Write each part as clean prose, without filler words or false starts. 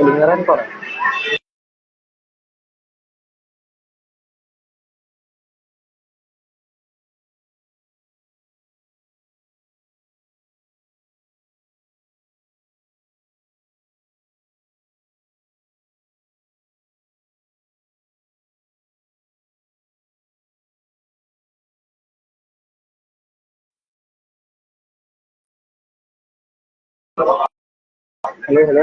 Kedengeran kok. Halo, halo.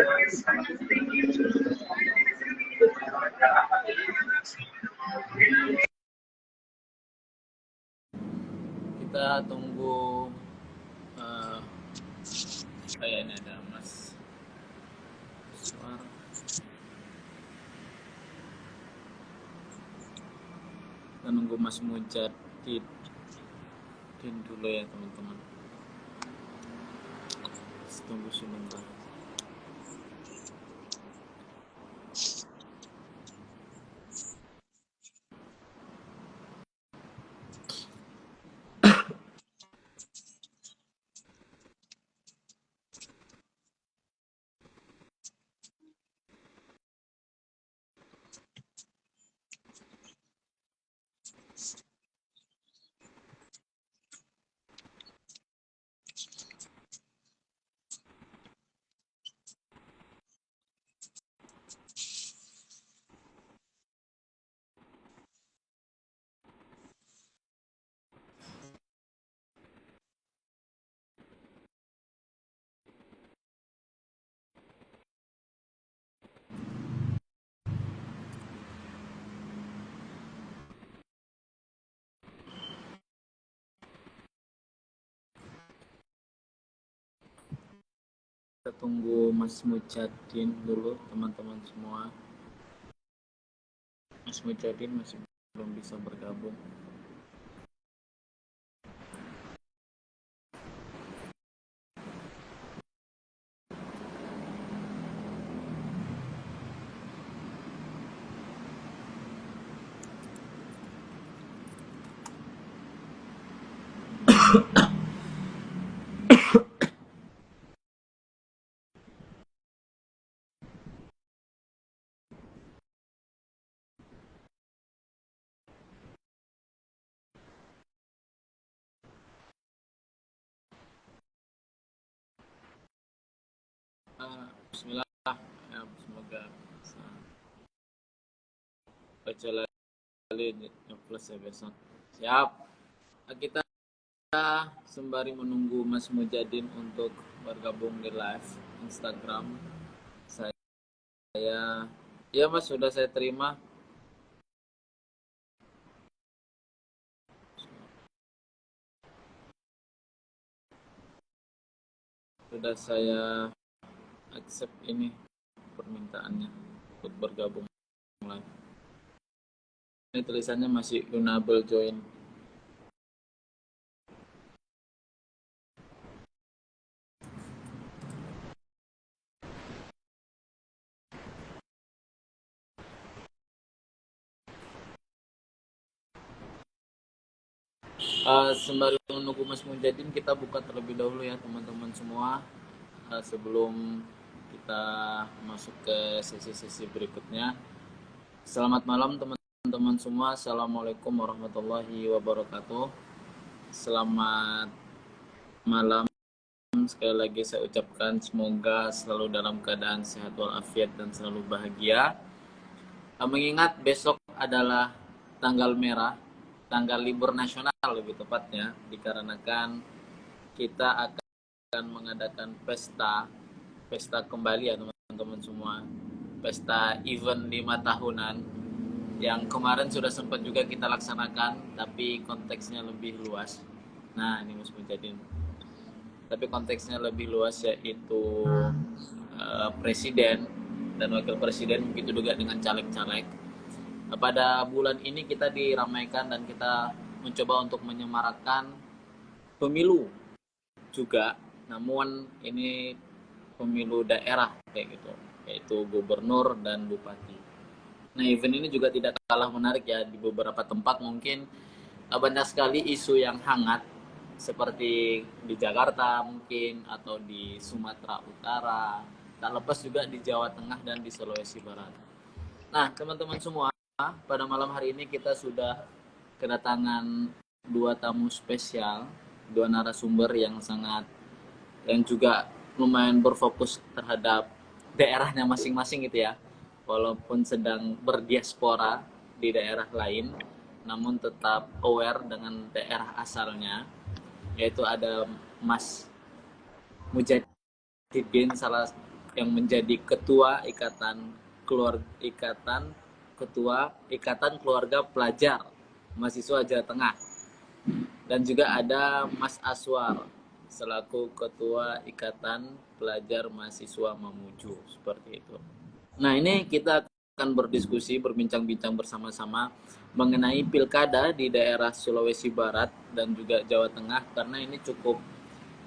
Kita tunggu kayak ini ada Mas Suar. Kita nunggu Mas Mujadid dulu ya teman-teman. Tunggu sebentar. Kita tunggu Mas Mujadin dulu teman-teman semua. Mas Mujadin masih belum bisa bergabung. Bismillah ya, semoga bisa baca lagi plus ya besok. Siap. Kita sembari menunggu Mas Mujadin untuk bergabung di live Instagram saya. Ya Mas, sudah saya terima. Sudah saya accept ini permintaannya untuk bergabung live. Ini tulisannya masih unable join. Sembari menunggu Mas Mujadin, kita buka terlebih dahulu ya teman-teman semua, sebelum kita masuk ke sesi-sesi berikutnya. Selamat malam teman-teman semua. Assalamualaikum warahmatullahi wabarakatuh. Selamat malam. Sekali lagi saya ucapkan semoga selalu dalam keadaan sehat walafiat dan selalu bahagia. Mengingat besok adalah tanggal merah, tanggal libur nasional lebih tepatnya, dikarenakan kita akan mengadakan pesta kembali ya teman-teman semua, pesta event 5 tahunan yang kemarin sudah sempat juga kita laksanakan, tapi konteksnya lebih luas. Nah ini Mas Mujadin, tapi konteksnya lebih luas, yaitu presiden dan wakil presiden, begitu juga dengan caleg-caleg. Pada bulan ini kita diramaikan dan kita mencoba untuk menyemarakkan pemilu juga, namun ini pemilu daerah kayak gitu, yaitu gubernur dan bupati. Nah, event ini juga tidak kalah menarik ya. Di beberapa tempat mungkin banyak sekali isu yang hangat, seperti di Jakarta mungkin, atau di Sumatera Utara, tak lepas juga di Jawa Tengah dan di Sulawesi Barat. Nah, teman-teman semua, pada malam hari ini kita sudah kedatangan dua tamu spesial, dua narasumber yang juga lumayan berfokus terhadap daerahnya masing-masing gitu ya. Walaupun sedang berdiaspora di daerah lain, namun tetap aware dengan daerah asalnya, yaitu ada Mas Mujahidin, salah yang menjadi ketua Ikatan Keluarga Pelajar Mahasiswa Jawa Tengah, dan juga ada Mas Aswar selaku Ketua Ikatan Pelajar Mahasiswa Mamuju, seperti itu. Nah, ini kita akan berdiskusi, berbincang-bincang bersama-sama mengenai pilkada di daerah Sulawesi Barat dan juga Jawa Tengah, karena ini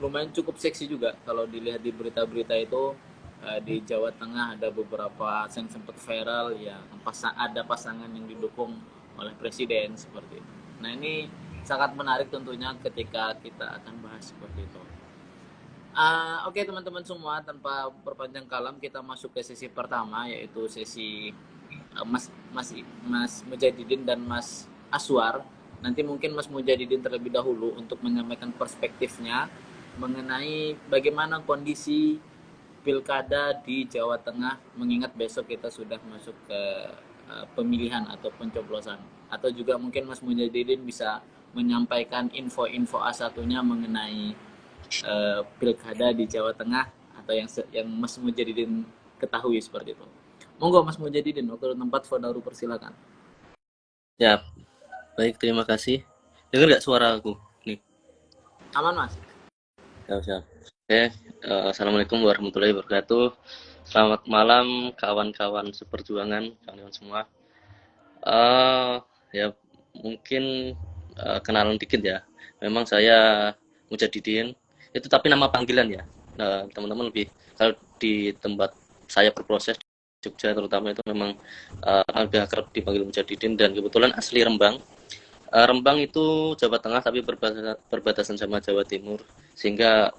lumayan cukup seksi juga. Kalau dilihat di berita-berita itu, di Jawa Tengah ada beberapa yang sempat viral ya, ada pasangan yang didukung oleh presiden seperti itu. Nah, ini sangat menarik tentunya ketika kita akan bahas seperti itu. Oke, teman-teman semua, tanpa berpanjang kalam kita masuk ke sesi pertama, yaitu sesi Mas Mujahidin dan Mas Aswar. Nanti mungkin Mas Mujahidin terlebih dahulu untuk menyampaikan perspektifnya mengenai bagaimana kondisi pilkada di Jawa Tengah, mengingat besok kita sudah masuk ke pemilihan atau pencoblosan. Atau juga mungkin Mas Mujahidin bisa menyampaikan info-info A1-nya mengenai pilkada di Jawa Tengah atau yang Mas Mujahidin ketahui seperti itu. Monggo Mas Mujahidin, waktu tempat Fodaru, persilakan. Ya, baik, terima kasih. Dengar nggak suara aku? Nih. Aman, Mas? Siap. Oke, Assalamualaikum warahmatullahi wabarakatuh. Selamat malam kawan-kawan seperjuangan, kawan-kawan semua. Ya, mungkin kenalan dikit ya. Memang saya Mujahidin, itu tapi nama panggilan ya. Nah, teman-teman lebih, kalau di tempat saya berproses Jogja terutama itu memang agak kerap dipanggil Mujahidin, dan kebetulan asli Rembang. Rembang itu Jawa Tengah tapi berbatasan sama Jawa Timur, sehingga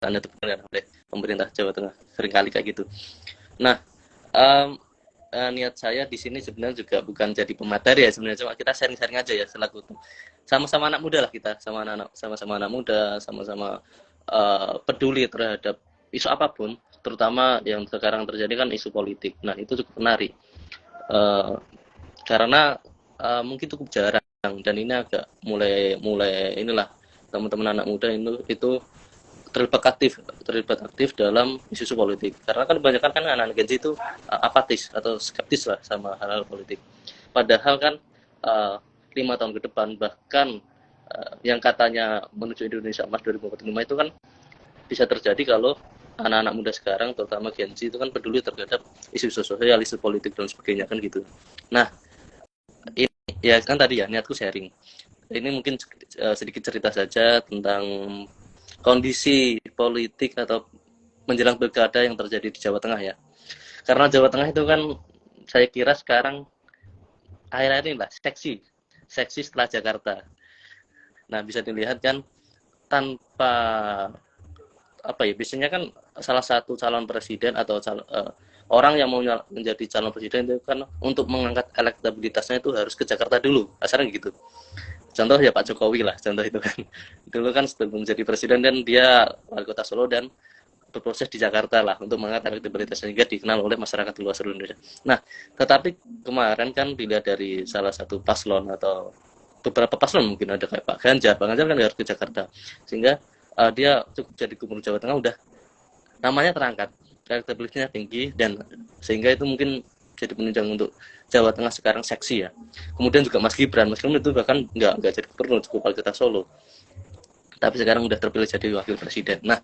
tanda tekannya oleh pemerintah Jawa Tengah seringkali kayak gitu. Nah, niat saya di sini sebenarnya juga bukan jadi pemateri ya, sebenarnya cuma kita sharing-sharing aja ya, selaku sama-sama anak muda lah, kita sama-sama anak muda, sama-sama peduli terhadap isu apapun, terutama yang sekarang terjadi kan isu politik. Nah, itu cukup menarik karena mungkin cukup jarang, dan ini agak mulai inilah, teman-teman anak muda itu terlibat aktif dalam isu politik, karena kan kebanyakan kan anak-anak Gen Z itu apatis atau skeptis lah sama hal-hal politik, padahal kan 5 tahun ke depan, bahkan yang katanya menuju Indonesia Emas 2045 itu kan bisa terjadi kalau anak-anak muda sekarang, terutama Gen Z, itu kan peduli terhadap isu sosial, isu politik dan sebagainya kan gitu. Nah, ini ya kan tadi ya niatku sharing. Ini mungkin sedikit cerita saja tentang kondisi politik atau menjelang pilkada yang terjadi di Jawa Tengah ya. Karena Jawa Tengah itu kan saya kira sekarang akhir-akhir ini lah seksi setelah Jakarta. Nah, bisa dilihat kan, tanpa apa ya, biasanya kan salah satu calon presiden atau orang yang mau menjadi calon presiden itu kan untuk mengangkat elektabilitasnya itu harus ke Jakarta dulu, asalnya gitu. Contoh ya Pak Jokowi lah, contoh itu kan. Dulu kan sebelum menjadi presiden dan dia wali kota Solo dan berproses di Jakarta lah untuk mengangkat elektabilitas sehingga dikenal oleh masyarakat luas seluruh Indonesia. Nah, tetapi kemarin kan dilihat dari salah satu paslon atau beberapa paslon, mungkin ada kayak Pak Ganjar kan harus ke Jakarta, sehingga dia cukup jadi gubernur Jawa Tengah, udah namanya terangkat, elektabilitasnya tinggi, dan sehingga itu mungkin jadi penunjang untuk Jawa Tengah sekarang seksi ya. Kemudian juga Mas Gibran itu bahkan nggak jadi gubernur, cukup wali kota Solo, tapi sekarang udah terpilih jadi wakil presiden. Nah,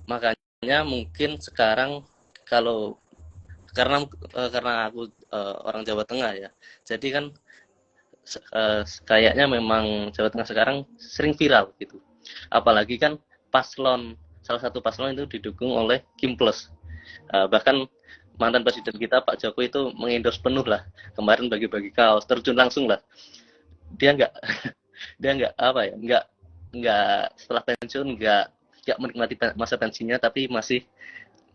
makanya mungkin sekarang kalau karena aku orang Jawa Tengah ya, jadi kan kayaknya memang Jawa Tengah sekarang sering viral gitu. Apalagi kan salah satu paslon itu didukung oleh Kim Plus. Bahkan mantan presiden kita Pak Jokowi itu mengendorse penuh lah, kemarin bagi-bagi kaos, terjun langsung lah. Dia Dia nggak apa ya, nggak setelah pensiun nggak menikmati masa pensiunnya, tapi masih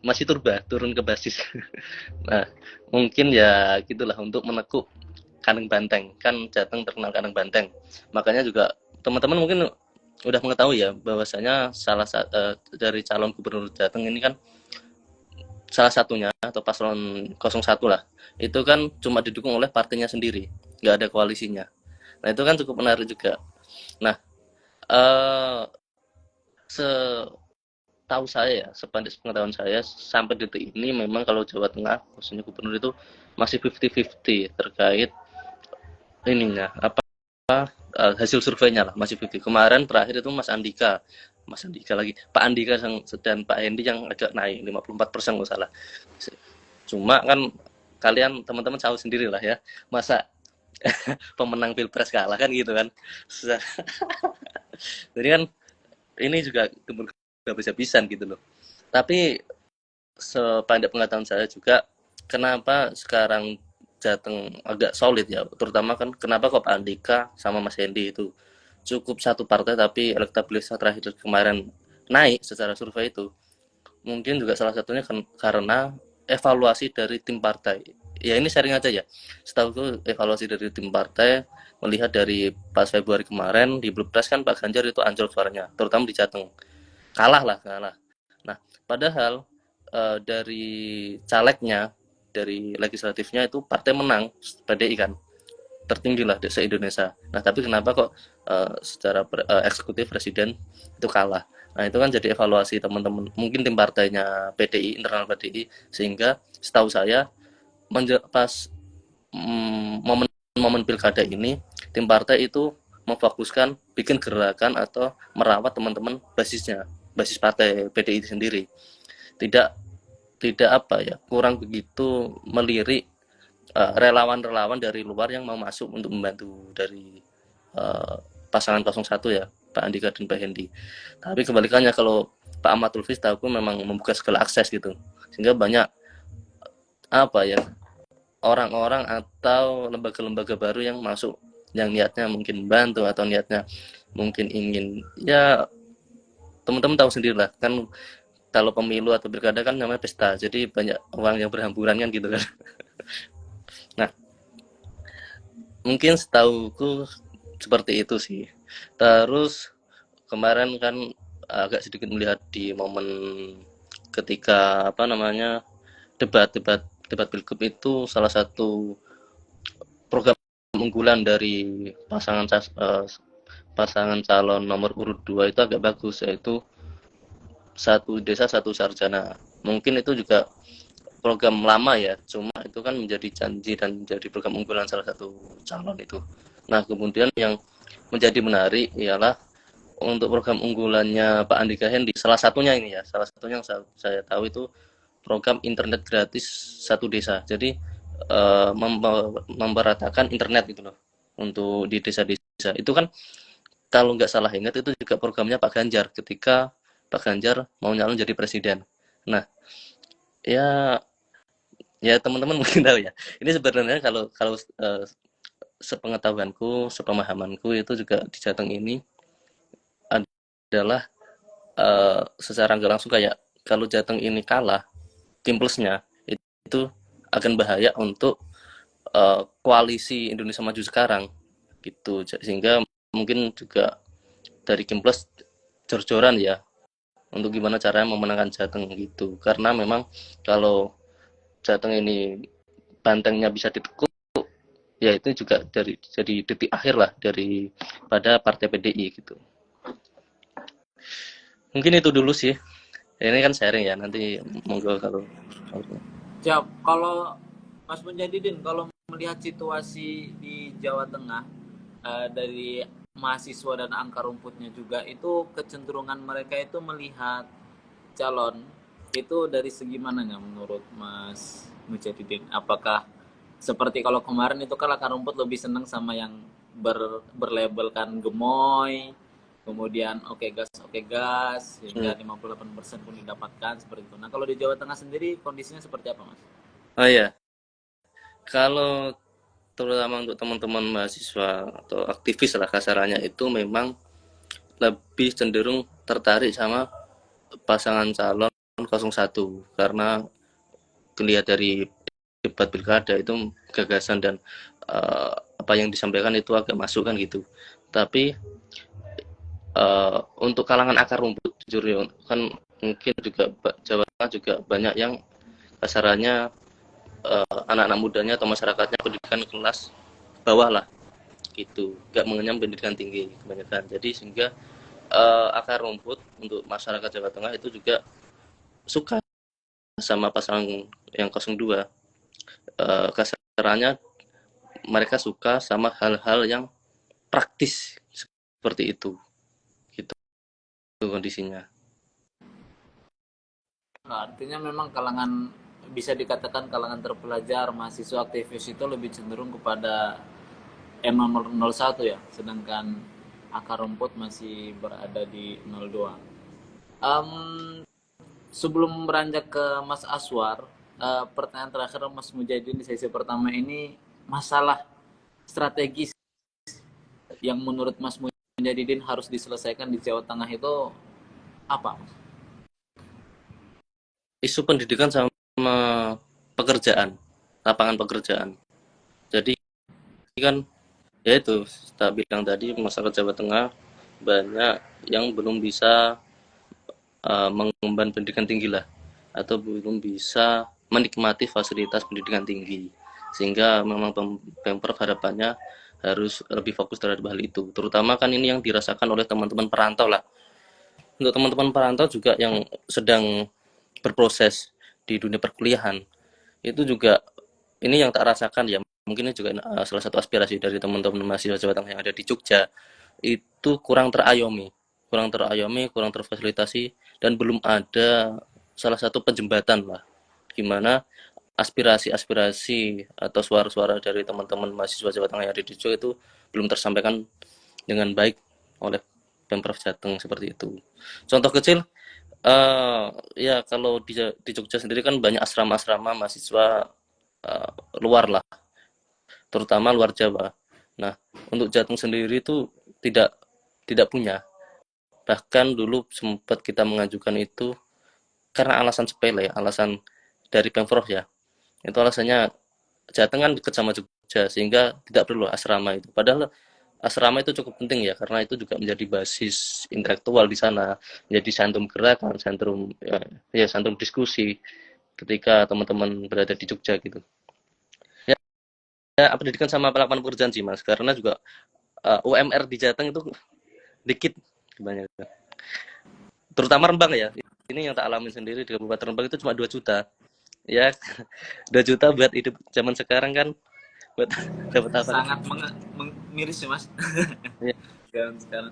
masih turun ke basis. Nah, mungkin ya gitulah untuk menekuk kandang banteng. Kan Jateng terkenal kandang banteng. Makanya juga teman-teman mungkin udah mengetahui ya bahwasanya dari calon gubernur Jateng ini kan salah satunya atau paslon 01 lah. Itu kan cuma didukung oleh partainya sendiri, nggak ada koalisinya. Nah, itu kan cukup menarik juga. Nah, eh setahu saya ya, sepandai pengetahuan saya sampai detik ini memang kalau Jawa Tengah khususnya gubernur itu masih 50-50 terkait ininya apa hasil surveinya lah masih 50. Kemarin terakhir itu Mas Andika lagi, Pak Andika dan Pak Hendi yang agak naik 54% nggak salah. Cuma kan kalian teman-teman tahu sendiri lah ya, masa pemenang pilpres kalah kan gitu kan. Jadi kan ini juga habis-habisan gitu loh. Tapi sepandai pengetahuan saya juga, kenapa sekarang Jateng agak solid ya, terutama kan kenapa kok Pak Andika sama Mas Hendi itu cukup satu partai tapi elektabilitas terakhir kemarin naik secara survei itu, mungkin juga salah satunya karena evaluasi dari tim partai. Ya ini sharing aja ya, setahu itu evaluasi dari tim partai melihat dari pas Februari kemarin di Pilpres kan Pak Ganjar itu anjlok suaranya, terutama di Jateng, kalah. Nah, padahal dari calegnya, dari legislatifnya itu partai menang, PDI kan, tertinggi lah se Indonesia. Nah, tapi kenapa kok secara eksekutif presiden itu kalah? Nah, itu kan jadi evaluasi teman-teman, mungkin tim partainya PDI, internal PDI, sehingga setahu saya pas momen pilkada ini, tim partai itu memfokuskan bikin gerakan atau merawat teman-teman basisnya, basis partai PDI sendiri. Tidak tidak apa ya, kurang begitu melirik relawan-relawan dari luar yang mau masuk untuk membantu dari pasangan 01 ya, Pak Andika dan Pak Hendi. Tapi kebalikannya, kalau Pak Ahmad Lutfi tahu memang membuka segala akses gitu, sehingga banyak apa ya, orang-orang atau lembaga-lembaga baru yang masuk, yang niatnya mungkin bantu atau niatnya mungkin ingin ya, teman-teman tahu sendiri lah kan, kalau pemilu atau pilkada kan namanya pesta, jadi banyak uang yang berhamburan kan gitu kan. Nah, mungkin setahuku seperti itu sih. Terus kemarin kan agak sedikit melihat di momen ketika apa namanya, debat pilgub itu, salah satu program unggulan dari pasangan calon nomor urut 2 itu agak bagus, yaitu satu desa satu sarjana. Mungkin itu juga program lama ya, cuma itu kan menjadi janji dan menjadi program unggulan salah satu calon itu. Nah, kemudian yang menjadi menarik ialah untuk program unggulannya Pak Andika Hendi, salah satunya ini ya, salah satunya yang saya tahu itu program internet gratis satu desa. Jadi memperatakan internet gitu loh untuk di desa-desa. Itu kan kalau nggak salah ingat itu juga programnya Pak Ganjar ketika Pak Ganjar mau nyalon jadi presiden. Nah, ya ya teman-teman mungkin tahu ya. Ini sebenarnya kalau kalau sepengetahuanku, sepemahamanku itu juga di Jateng ini adalah secara nggak langsung kayak kalau Jateng ini kalah tim plusnya itu akan bahaya untuk koalisi Indonesia Maju sekarang gitu, sehingga mungkin juga dari Kim Plus jor-joran ya untuk gimana caranya memenangkan Jateng gitu, karena memang kalau Jateng ini bantengnya bisa ditekuk, ya itu juga dari jadi titik akhir lah dari pada partai PDI gitu. Mungkin itu dulu sih, ini kan sharing ya, nanti monggo kalau Siap. Kalau Mas Mujahidin, kalau melihat situasi di Jawa Tengah dari mahasiswa dan angka rumputnya juga, itu kecenderungan mereka itu melihat calon itu dari segi mananya menurut Mas Mujahidin? Apakah seperti kalau kemarin itu kan akar rumput lebih senang sama yang berlabelkan gemoy, kemudian oke gas hingga 58% pun didapatkan seperti itu. Nah, kalau di Jawa Tengah sendiri kondisinya seperti apa, Mas? oh ya, kalau terutama untuk teman-teman mahasiswa atau aktivis lah kasarannya, itu memang lebih cenderung tertarik sama pasangan calon 01 karena dilihat dari debat pilkada itu gagasan dan apa yang disampaikan itu agak masuk kan gitu. Tapi untuk kalangan akar rumput jujur ya, kan mungkin juga Jawa Tengah juga banyak yang kasarannya anak-anak mudanya atau masyarakatnya pendidikan kelas bawah lah gitu, nggak mengenyam pendidikan tinggi kebanyakan. Jadi sehingga akar rumput untuk masyarakat Jawa Tengah itu juga suka sama pasangan yang 02. Kasarannya mereka suka sama hal-hal yang praktis seperti itu gitu kondisinya. Artinya memang kalangan, bisa dikatakan kalangan terpelajar, mahasiswa aktivis itu lebih cenderung kepada M01 ya, sedangkan akar rumput masih berada di 02. Sebelum beranjak ke Mas Aswar, pertanyaan terakhir Mas Mujahidin di sesi pertama ini, masalah strategis yang menurut Mas Mujahidin harus diselesaikan di Jawa Tengah itu apa? Isu pendidikan sama pekerjaan, lapangan pekerjaan. Jadi kan ya itu kita bilang tadi, masyarakat Jawa Tengah banyak yang belum bisa mengemban pendidikan tinggi lah, atau belum bisa menikmati fasilitas pendidikan tinggi, sehingga memang Pemprov harapannya harus lebih fokus terhadap hal itu, terutama kan ini yang dirasakan oleh teman-teman perantau lah. Untuk teman-teman perantau juga yang sedang berproses di dunia perkuliahan, itu juga ini yang tak rasakan ya, mungkin ini juga salah satu aspirasi dari teman-teman mahasiswa Jawa Tengah yang ada di Jogja, itu kurang terayomi, kurang terfasilitasi, dan belum ada salah satu penjembatan lah, gimana aspirasi-aspirasi atau suara-suara dari teman-teman mahasiswa Jawa Tengah yang ada di Jogja itu belum tersampaikan dengan baik oleh Pemprov Jateng seperti itu. Contoh kecil, ya kalau di Jogja sendiri kan banyak asrama-asrama mahasiswa luar lah, terutama luar Jawa. Nah, untuk Jateng sendiri itu tidak tidak punya. Bahkan dulu sempat kita mengajukan itu karena alasan sepele, alasan dari Pemprov ya. Itu alasannya Jateng kan dekat sama Jogja sehingga tidak perlu asrama itu. Padahal asrama itu cukup penting ya, karena itu juga menjadi basis intelektual di sana, menjadi sentrum gerakan, sentrum ya sentrum diskusi ketika teman-teman berada di Jogja gitu. Ya, pendidikan sama lapangan pekerjaan sih Mas, karena juga UMR di Jateng itu dikit kebanyakan. Terutama Rembang ya. Ini yang tak alamin sendiri di Kabupaten Rembang itu cuma 2 juta. Ya, 2 juta buat hidup zaman sekarang kan, buat dapat apa kan? Sangat miris ya Mas. Ya, Sekarang.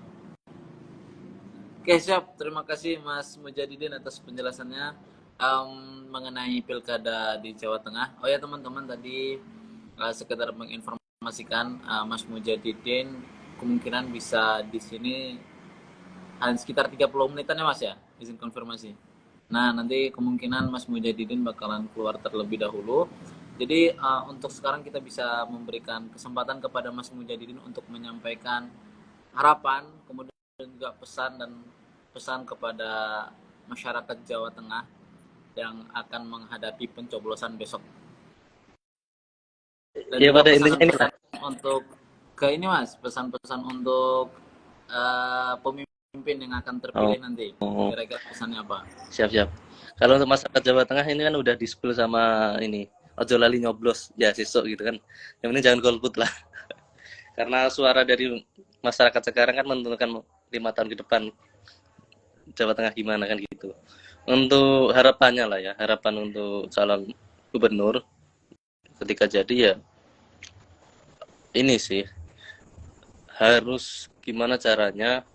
Oke siap, terima kasih Mas Mujahidin atas penjelasannya mengenai pilkada di Jawa Tengah. Oh ya teman-teman, tadi sekedar menginformasikan Mas Mujahidin kemungkinan bisa di sini hanya sekitar 30 menitan ya Mas ya, izin konfirmasi. Nah nanti kemungkinan Mas Mujahidin bakalan keluar terlebih dahulu. Jadi untuk sekarang kita bisa memberikan kesempatan kepada Mas Mujahidin untuk menyampaikan harapan, kemudian juga pesan kepada masyarakat Jawa Tengah yang akan menghadapi pencoblosan besok. Dan ya juga pada intinya ini pesan-pesan untuk ke ini Mas, pesan-pesan untuk pemimpin yang akan terpilih nanti. Kira-kira pesannya apa? Siap-siap. Kalau untuk masyarakat Jawa Tengah ini kan udah di-spill sama ini, ojo lali nyoblos ya sesuk gitu kan. Yang penting jangan golput lah. Karena suara dari masyarakat sekarang kan menentukan 5 tahun ke depan Jawa Tengah gimana kan gitu. Untuk harapannya lah ya, harapan untuk calon gubernur ketika jadi ya ini sih, harus gimana caranya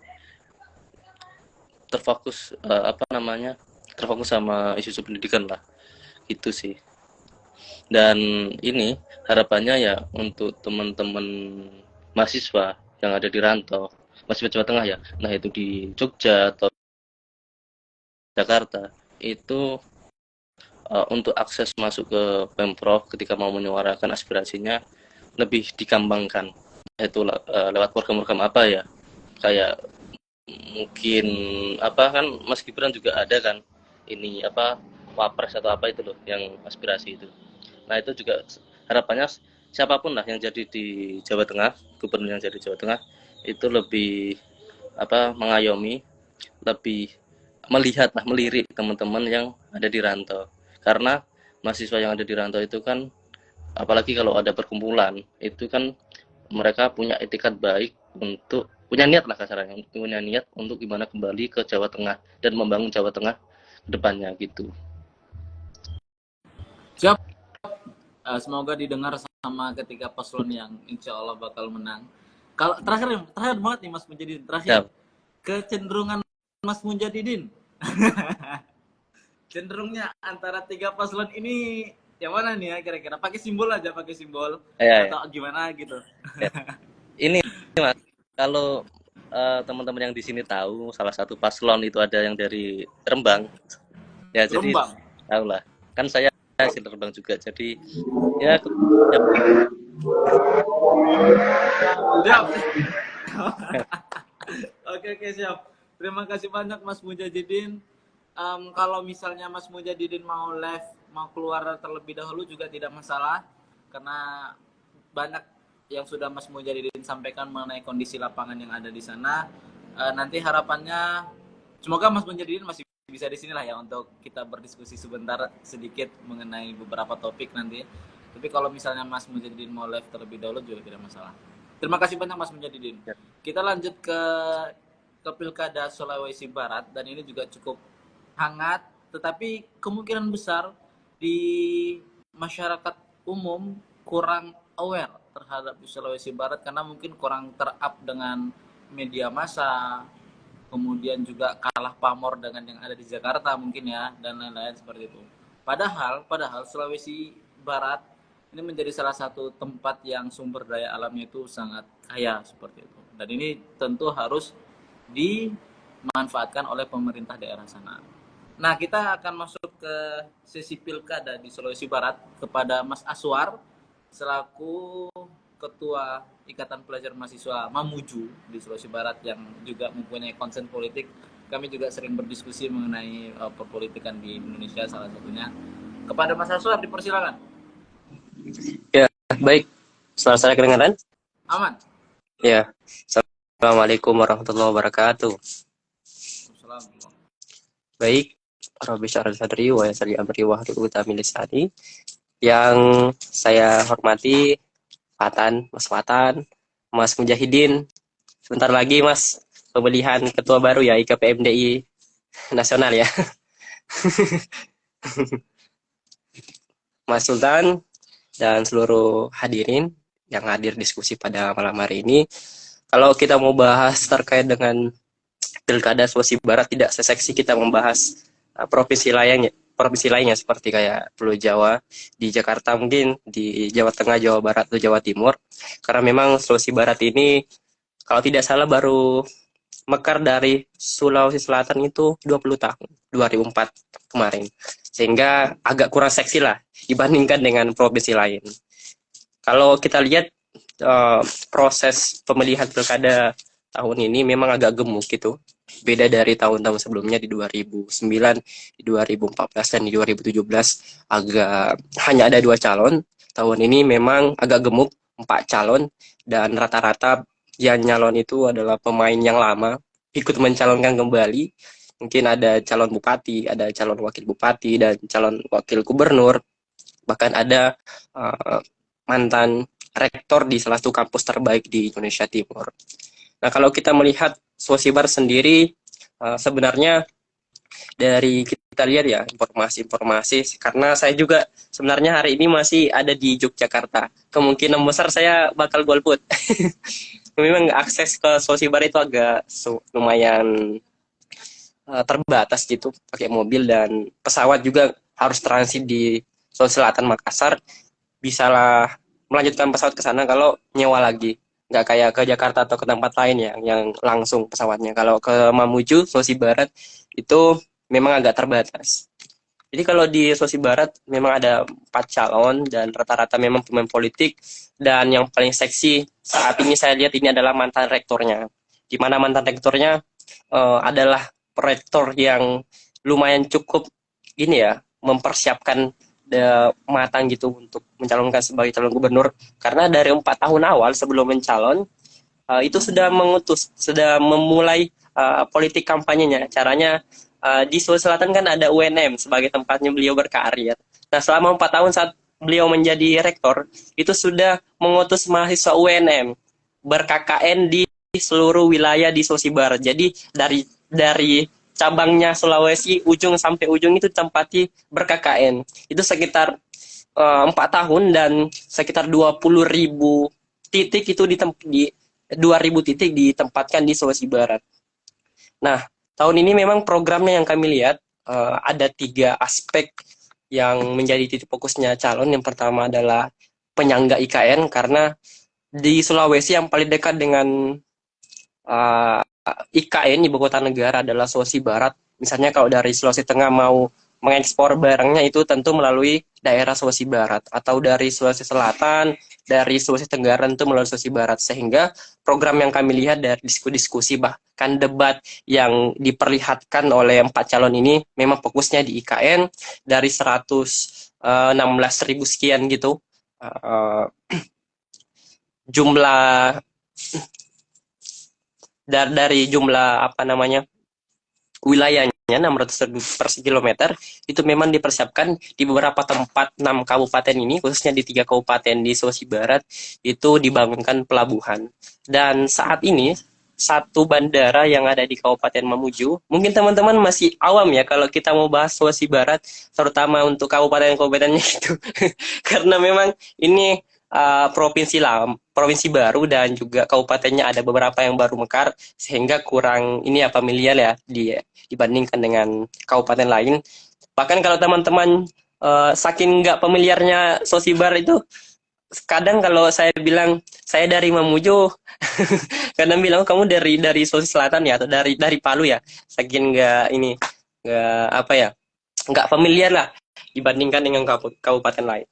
terfokus terfokus sama isu-isu pendidikan lah, itu sih. Dan ini harapannya ya untuk teman-teman mahasiswa yang ada di rantau, mahasiswa Jawa Tengah ya, nah itu di Jogja atau Jakarta, itu untuk akses masuk ke Pemprov ketika mau menyuarakan aspirasinya lebih dikembangkan, itu lewat program-program apa ya, kayak mungkin apa kan Mas Gibran juga ada kan ini apa wapres atau apa itu loh yang aspirasi itu. Nah itu juga harapannya siapapun lah yang jadi di Jawa Tengah, gubernur yang jadi Jawa Tengah itu lebih apa mengayomi, lebih melihat lah, melirik teman-teman yang ada di rantau. Karena mahasiswa yang ada di rantau itu kan apalagi kalau ada perkumpulan itu kan mereka punya etikat baik untuk punya niat lah kasarnya, punya niat untuk gimana kembali ke Jawa Tengah dan membangun Jawa Tengah ke depannya gitu. Siap. Semoga didengar sama ketiga paslon yang insya Allah bakal menang. Kalau terakhir banget nih Mas Mujadidin, terakhir. Siap. Kecenderungan Mas Mujadidin. Cenderungnya antara tiga paslon ini yang mana nih ya kira-kira? Pakai simbol aja, pakai simbol Ya, atau gimana gitu. ya. Ini Mas, kalau teman-teman yang di sini tahu salah satu paslon itu ada yang dari Rembang. Ya, jadi Rembang. tahu lah. Kan saya hasil Rembang juga. Jadi ya, ya. Siap. Oke, siap. Terima kasih banyak Mas Mujadidin. Kalau misalnya Mas Mujadidin mau live, mau keluar terlebih dahulu juga tidak masalah, karena banyak yang sudah Mas Mujadidin sampaikan mengenai kondisi lapangan yang ada di sana. Nanti harapannya semoga Mas Mujadidin masih bisa di sini lah ya untuk kita berdiskusi sebentar sedikit mengenai beberapa topik nanti. Tapi kalau misalnya Mas Mujadidin mau live terlebih dahulu juga tidak masalah. Terima kasih banyak Mas Mujadidin. Kita lanjut ke Pilkada Sulawesi Barat, dan ini juga cukup hangat, tetapi kemungkinan besar di masyarakat umum kurang aware terhadap Sulawesi Barat karena mungkin kurang ter-up dengan media massa, kemudian juga kalah pamor dengan yang ada di Jakarta mungkin ya, dan lain-lain seperti itu. Padahal Sulawesi Barat ini menjadi salah satu tempat yang sumber daya alamnya itu sangat kaya seperti itu. Dan ini tentu harus dimanfaatkan oleh pemerintah daerah sana. Nah, kita akan masuk ke sesi pilkada di Sulawesi Barat kepada Mas Aswar selaku Ketua Ikatan Pelajar Mahasiswa Mamuju di Sulawesi Barat yang juga mempunyai konsen politik. Kami juga sering berdiskusi mengenai perpolitikan di Indonesia salah satunya. Kepada Mas Aswar dipersilakan. Ya, baik. Suara saya kedengaran? Aman. Ya. Assalamualaikum warahmatullahi wabarakatuh. Assalamualaikum. Baik. Rabbi syarah sadri wa yassir amri wahlul 'uqdatam min lisani. Yang saya hormati Mas Fatan, Mas Mujahidin. Sebentar lagi Mas pemilihan ketua baru ya IKPMDI nasional ya. Mas Sultan dan seluruh hadirin yang hadir diskusi pada malam hari ini. Kalau kita mau bahas terkait dengan Pilkada Sulawesi Barat, tidak seseksi kita membahas provinsi lainnya seperti kayak Pulau Jawa, di Jakarta mungkin, di Jawa Tengah, Jawa Barat, atau Jawa Timur. Karena memang Sulawesi Barat ini kalau tidak salah baru mekar dari Sulawesi Selatan itu 20 tahun, 2004 kemarin. Sehingga agak kurang seksi lah dibandingkan dengan provinsi lain. Kalau kita lihat proses pemilihan pilkada tahun ini memang agak gemuk gitu. Beda dari tahun-tahun sebelumnya di 2009, di 2014, dan di 2017 agak hanya ada 2 calon. Tahun ini memang agak gemuk, 4 calon, dan rata-rata yang nyalon itu adalah pemain yang lama, ikut mencalonkan kembali. Mungkin ada calon bupati, ada calon wakil bupati, dan calon wakil gubernur. Bahkan ada mantan rektor di salah satu kampus terbaik di Indonesia Timur. Nah, kalau kita melihat Sulawesi Barat sendiri, sebenarnya dari kita lihat ya informasi-informasi, karena saya juga sebenarnya hari ini masih ada di Yogyakarta. Kemungkinan besar saya bakal golput. Memang akses ke Sulawesi Barat itu agak lumayan terbatas gitu, pakai mobil dan pesawat juga harus transit di Sulawesi Selatan Makassar. Bisalah melanjutkan pesawat ke sana kalau nyewa lagi. Nggak kayak ke Jakarta atau ke tempat lain ya, yang langsung pesawatnya. Kalau ke Mamuju, Sulawesi Barat, itu memang agak terbatas. Jadi kalau di Sulawesi Barat memang ada 4 calon dan rata-rata memang pemain politik, dan yang paling seksi saat ini saya lihat ini adalah mantan rektornya. Di mana mantan rektornya adalah rektor yang lumayan cukup ini ya, mempersiapkan matang gitu untuk mencalonkan sebagai calon gubernur, karena dari 4 tahun awal sebelum mencalon itu sudah sudah memulai politik kampanyenya. Caranya di Sulawesi Selatan kan ada UNM sebagai tempatnya beliau berkarir. Nah, selama 4 tahun saat beliau menjadi rektor, itu sudah mengutus mahasiswa UNM ber-KKN di seluruh wilayah di Sulawesi Barat. Jadi dari cabangnya Sulawesi ujung sampai ujung itu tempati ber-KKN. Itu sekitar 4 tahun dan sekitar 20.000 titik itu di 2.000 titik ditempatkan di Sulawesi Barat. Nah, tahun ini memang programnya yang kami lihat ada 3 aspek yang menjadi titik fokusnya calon. Yang pertama adalah penyangga IKN, karena di Sulawesi yang paling dekat dengan IKN, ibu kota negara, adalah Sulawesi Barat. Misalnya kalau dari Sulawesi Tengah mau mengekspor barangnya itu tentu melalui daerah Sulawesi Barat, atau dari Sulawesi Selatan, dari Sulawesi Tenggara itu melalui Sulawesi Barat. Sehingga program yang kami lihat dari diskusi bahkan debat yang diperlihatkan oleh 4 calon ini memang fokusnya di IKN. Dari 116.000 sekian gitu jumlah dari jumlah wilayahnya 600.000 per kilometer, itu memang dipersiapkan di beberapa tempat 6 kabupaten ini, khususnya di 3 kabupaten di Sulawesi Barat, itu dibangunkan pelabuhan. Dan saat ini satu bandara yang ada di Kabupaten Mamuju, mungkin teman-teman masih awam ya kalau kita mau bahas Sulawesi Barat, terutama untuk kabupaten-kabupatennya itu, karena memang ini provinsi baru dan juga kabupatennya ada beberapa yang baru mekar, sehingga kurang ini ya familiar ya dibandingkan dengan kabupaten lain. Bahkan kalau teman-teman saking nggak familiarnya Sosibar itu, kadang kalau saya bilang saya dari Mamuju, kadang bilang kamu dari Sulawesi Selatan ya, atau dari Palu ya, saking nggak familiar lah dibandingkan dengan kabupaten lain.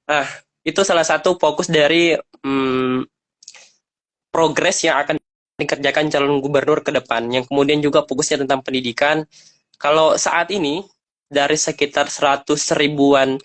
Nah, itu salah satu fokus dari progres yang akan dikerjakan calon gubernur ke depan, yang kemudian juga fokusnya tentang pendidikan. Kalau saat ini dari sekitar 100 ribuan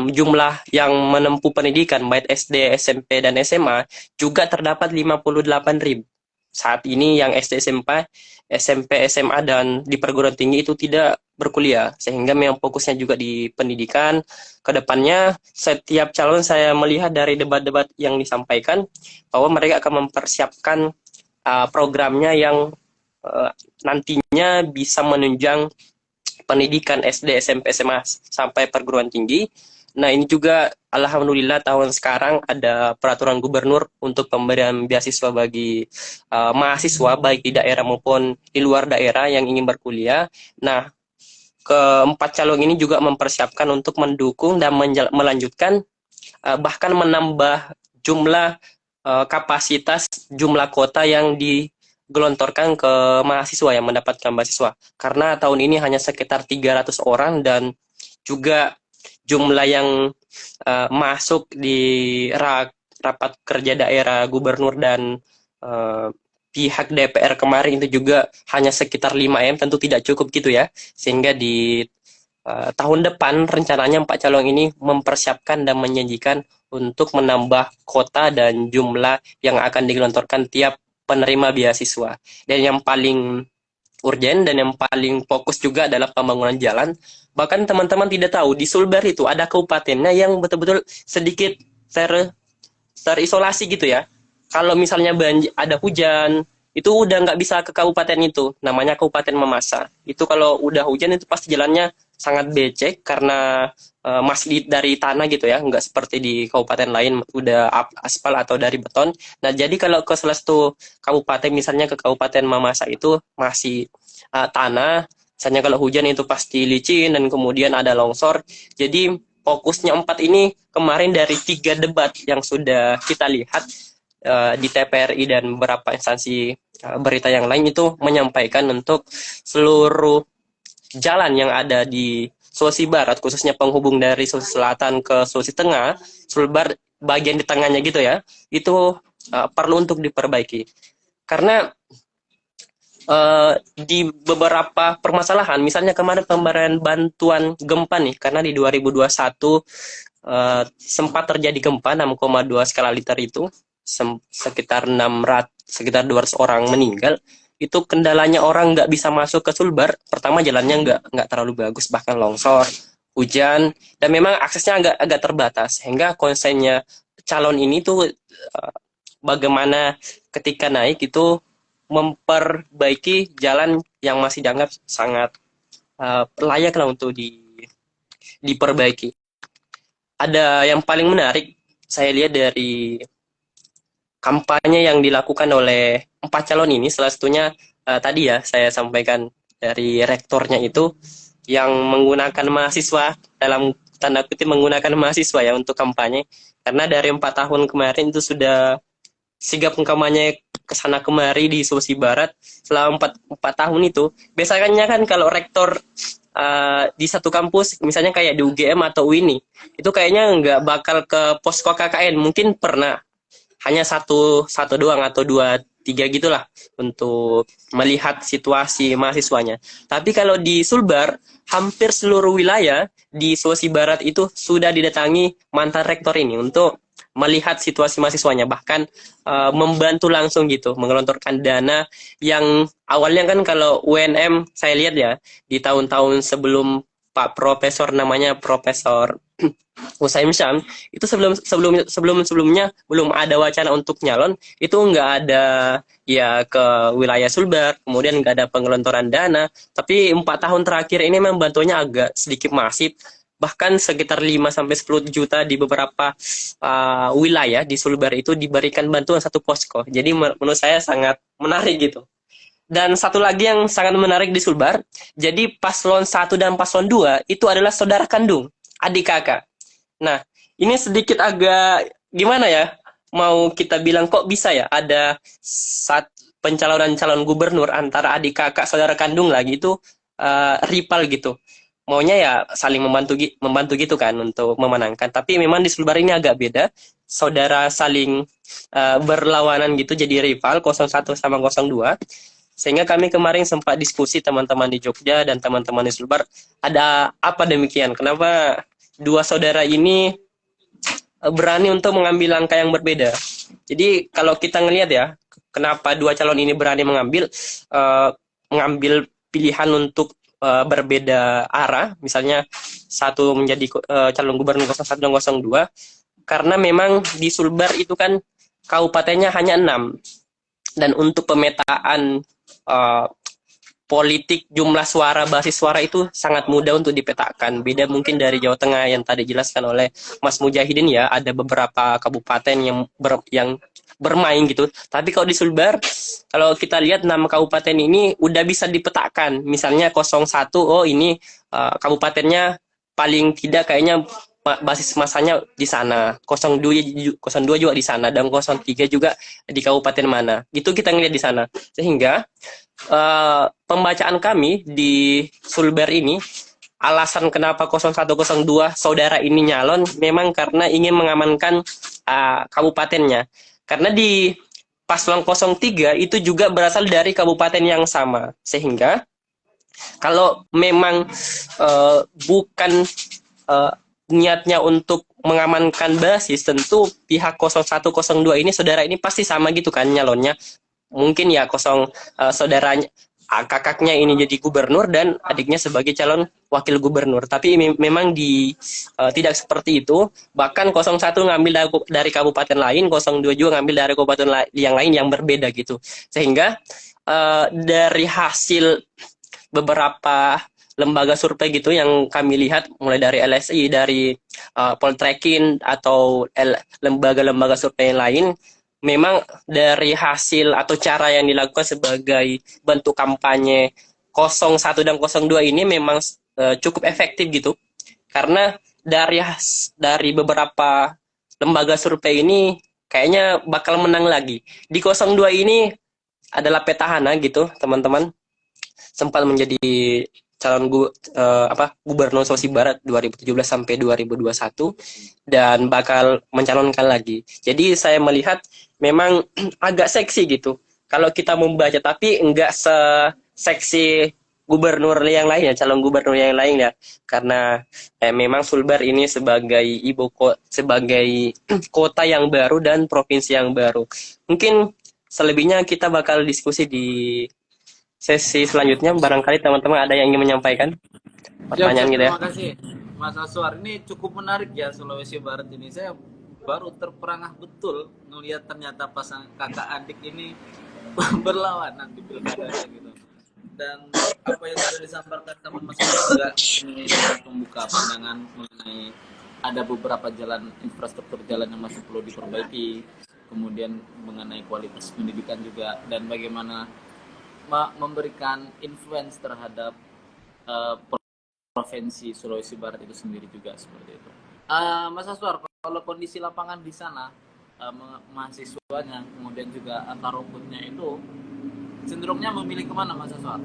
jumlah yang menempuh pendidikan baik SD, SMP, dan SMA, juga terdapat 58.000. Saat ini yang SD, SMP, SMA, dan di perguruan tinggi itu tidak berkuliah, sehingga memang fokusnya juga di pendidikan. Kedepannya setiap calon saya melihat dari debat-debat yang disampaikan bahwa mereka akan mempersiapkan programnya yang nantinya bisa menunjang pendidikan SD, SMP, SMA sampai perguruan tinggi. Nah, ini juga alhamdulillah tahun sekarang ada peraturan gubernur untuk pemberian beasiswa bagi mahasiswa baik di daerah maupun di luar daerah yang ingin berkuliah. Nah, keempat calon ini juga mempersiapkan untuk mendukung dan melanjutkan bahkan menambah jumlah kapasitas jumlah kota yang digelontorkan ke mahasiswa yang mendapatkan beasiswa. Karena tahun ini hanya sekitar 300 orang, dan juga jumlah yang masuk di rapat kerja daerah gubernur dan pihak DPR kemarin itu juga hanya sekitar 5M, tentu tidak cukup gitu ya. Sehingga di tahun depan rencananya 4 calon ini mempersiapkan dan menjanjikan untuk menambah kota dan jumlah yang akan digelontorkan tiap penerima beasiswa. Dan yang paling urgen dan yang paling fokus juga adalah pembangunan jalan. Bahkan teman-teman tidak tahu, di Sulbar itu ada kabupatennya yang betul-betul sedikit terisolasi gitu ya. Kalau misalnya ada hujan, itu udah nggak bisa ke kabupaten itu, namanya Kabupaten Mamasa. Itu kalau udah hujan itu pasti jalannya sangat becek karena masih dari tanah gitu ya, nggak seperti di kabupaten lain udah aspal atau dari beton. Nah, jadi kalau ke salah satu kabupaten, misalnya ke Kabupaten Mamasa itu masih tanah, misalnya kalau hujan itu pasti licin dan kemudian ada longsor. Jadi fokusnya 4 ini kemarin dari 3 debat yang sudah kita lihat di TPRI dan beberapa instansi berita yang lain itu menyampaikan untuk seluruh jalan yang ada di Sulawesi Barat, khususnya penghubung dari Sulawesi Selatan ke Sulawesi Tengah, Sulbar bagian di tengahnya gitu ya, itu perlu untuk diperbaiki. Karena di beberapa permasalahan, misalnya kemarin pemberian bantuan gempa nih, karena di 2021 sempat terjadi gempa 6,2 skala Richter itu, sekitar 200 orang meninggal. Itu kendalanya orang nggak bisa masuk ke Sulbar. Pertama jalannya nggak terlalu bagus, bahkan longsor, hujan, dan memang aksesnya agak terbatas. Sehingga konsennya calon ini tuh bagaimana ketika naik itu memperbaiki jalan yang masih dianggap sangat layak lah untuk diperbaiki. Ada yang paling menarik saya lihat dari kampanye yang dilakukan oleh 4 calon ini, salah satunya tadi ya saya sampaikan dari rektornya itu yang menggunakan mahasiswa, dalam tanda kutip menggunakan mahasiswa ya untuk kampanye, karena dari 4 tahun kemarin itu sudah sigap kampanye kesana kemari di Sulawesi Barat selama 4 tahun itu. Biasanya kan kalau rektor di satu kampus, misalnya kayak di UGM atau UINI, itu kayaknya nggak bakal ke posko KKN, mungkin pernah hanya satu doang atau 2-3 gitulah untuk melihat situasi mahasiswanya. Tapi kalau di Sulbar, hampir seluruh wilayah di Sulawesi Barat itu sudah didatangi mantan rektor ini untuk melihat situasi mahasiswanya, bahkan membantu langsung gitu, mengelontorkan dana yang awalnya kan kalau UNM saya lihat ya, di tahun-tahun sebelum Pak Profesor namanya Profesor Usaim Syam, itu sebelumnya belum ada wacana untuk nyalon, itu nggak ada ya ke wilayah Sulbar, kemudian nggak ada pengelontoran dana. Tapi 4 tahun terakhir ini memang bantuannya agak sedikit masif, bahkan sekitar 5-10 juta di beberapa wilayah di Sulbar itu diberikan bantuan satu posko. Jadi menurut saya sangat menarik gitu. Dan satu lagi yang sangat menarik di Sulbar, jadi paslon 1 dan paslon 2 itu adalah saudara kandung, adik kakak. Nah, ini sedikit agak gimana ya, mau kita bilang kok bisa ya ada pencalonan calon gubernur antara adik kakak saudara kandung lagi itu rival gitu. Maunya ya saling membantu gitu kan untuk memenangkan. Tapi memang di Sulbar ini agak beda, saudara saling berlawanan gitu, jadi rival 01 sama 02. Sehingga kami kemarin sempat diskusi teman-teman di Jogja dan teman-teman di Sulbar, ada apa demikian? Kenapa dua saudara ini berani untuk mengambil langkah yang berbeda? Jadi kalau kita ngelihat ya, kenapa dua calon ini berani mengambil pilihan untuk berbeda arah, misalnya satu menjadi calon gubernur 01 dan 02, karena memang di Sulbar itu kan kabupatennya hanya 6, dan untuk pemetaan politik jumlah suara, basis suara itu sangat mudah untuk dipetakan. Beda mungkin dari Jawa Tengah yang tadi dijelaskan oleh Mas Mujahidin ya, ada beberapa kabupaten yang bermain gitu. Tapi kalau di Sulbar, kalau kita lihat 6 kabupaten ini udah bisa dipetakan. Misalnya 01, oh ini kabupatennya paling tidak kayaknya basis masanya di sana, 02 juga di sana, dan 03 juga di kabupaten mana. Itu kita ngelihat di sana. Sehingga pembacaan kami di Sulbar ini, alasan kenapa 0102 saudara ini nyalon memang karena ingin mengamankan kabupatennya. Karena di paslon 03 itu juga berasal dari kabupaten yang sama. Sehingga kalau memang bukan niatnya untuk mengamankan basis, tentu pihak 0102 ini saudara ini pasti sama gitu kan nyalonnya. Mungkin ya saudaranya kakaknya ini jadi gubernur dan adiknya sebagai calon wakil gubernur. Tapi memang tidak seperti itu. Bahkan 01 ngambil dari kabupaten lain, 02 juga ngambil dari kabupaten yang lain yang berbeda gitu. Sehingga dari hasil beberapa lembaga survei gitu yang kami lihat, mulai dari LSI, dari Poltreking atau lembaga-lembaga survei yang lain, memang dari hasil atau cara yang dilakukan sebagai bentuk kampanye 01 dan 02 ini memang cukup efektif gitu. Karena dari beberapa lembaga survei ini kayaknya bakal menang lagi. Di 02 ini adalah petahana gitu, teman-teman. Sempat menjadi gubernur Sulawesi Barat 2017 sampai 2021 dan bakal mencalonkan lagi. Jadi saya melihat memang agak seksi gitu. Kalau kita membaca, tapi enggak seksi gubernur yang lainnya, calon gubernur yang lainnya, karena memang Sulbar ini sebagai sebagai kota yang baru dan provinsi yang baru. Mungkin selebihnya kita bakal diskusi di sesi selanjutnya. Barangkali teman-teman ada yang ingin menyampaikan pertanyaan gitu ya. Terima kasih Mas Aswar. Ini cukup menarik ya Sulawesi Barat ini. Saya baru terperangah betul melihat ternyata pasangan kakak adik ini berlawanan di pilkada gitu. Dan apa yang sudah disampaikan sama Mas Aswar juga ini membuka pandangan mengenai ada beberapa jalan infrastruktur jalan yang masih perlu diperbaiki, kemudian mengenai kualitas pendidikan juga, dan bagaimana memberikan influence terhadap provinsi Sulawesi Barat itu sendiri juga seperti itu. Mas Aswar, kalau kondisi lapangan di sana, mahasiswanya, kemudian juga antar rumputnya itu cenderungnya memilih kemana, Mas Aswar?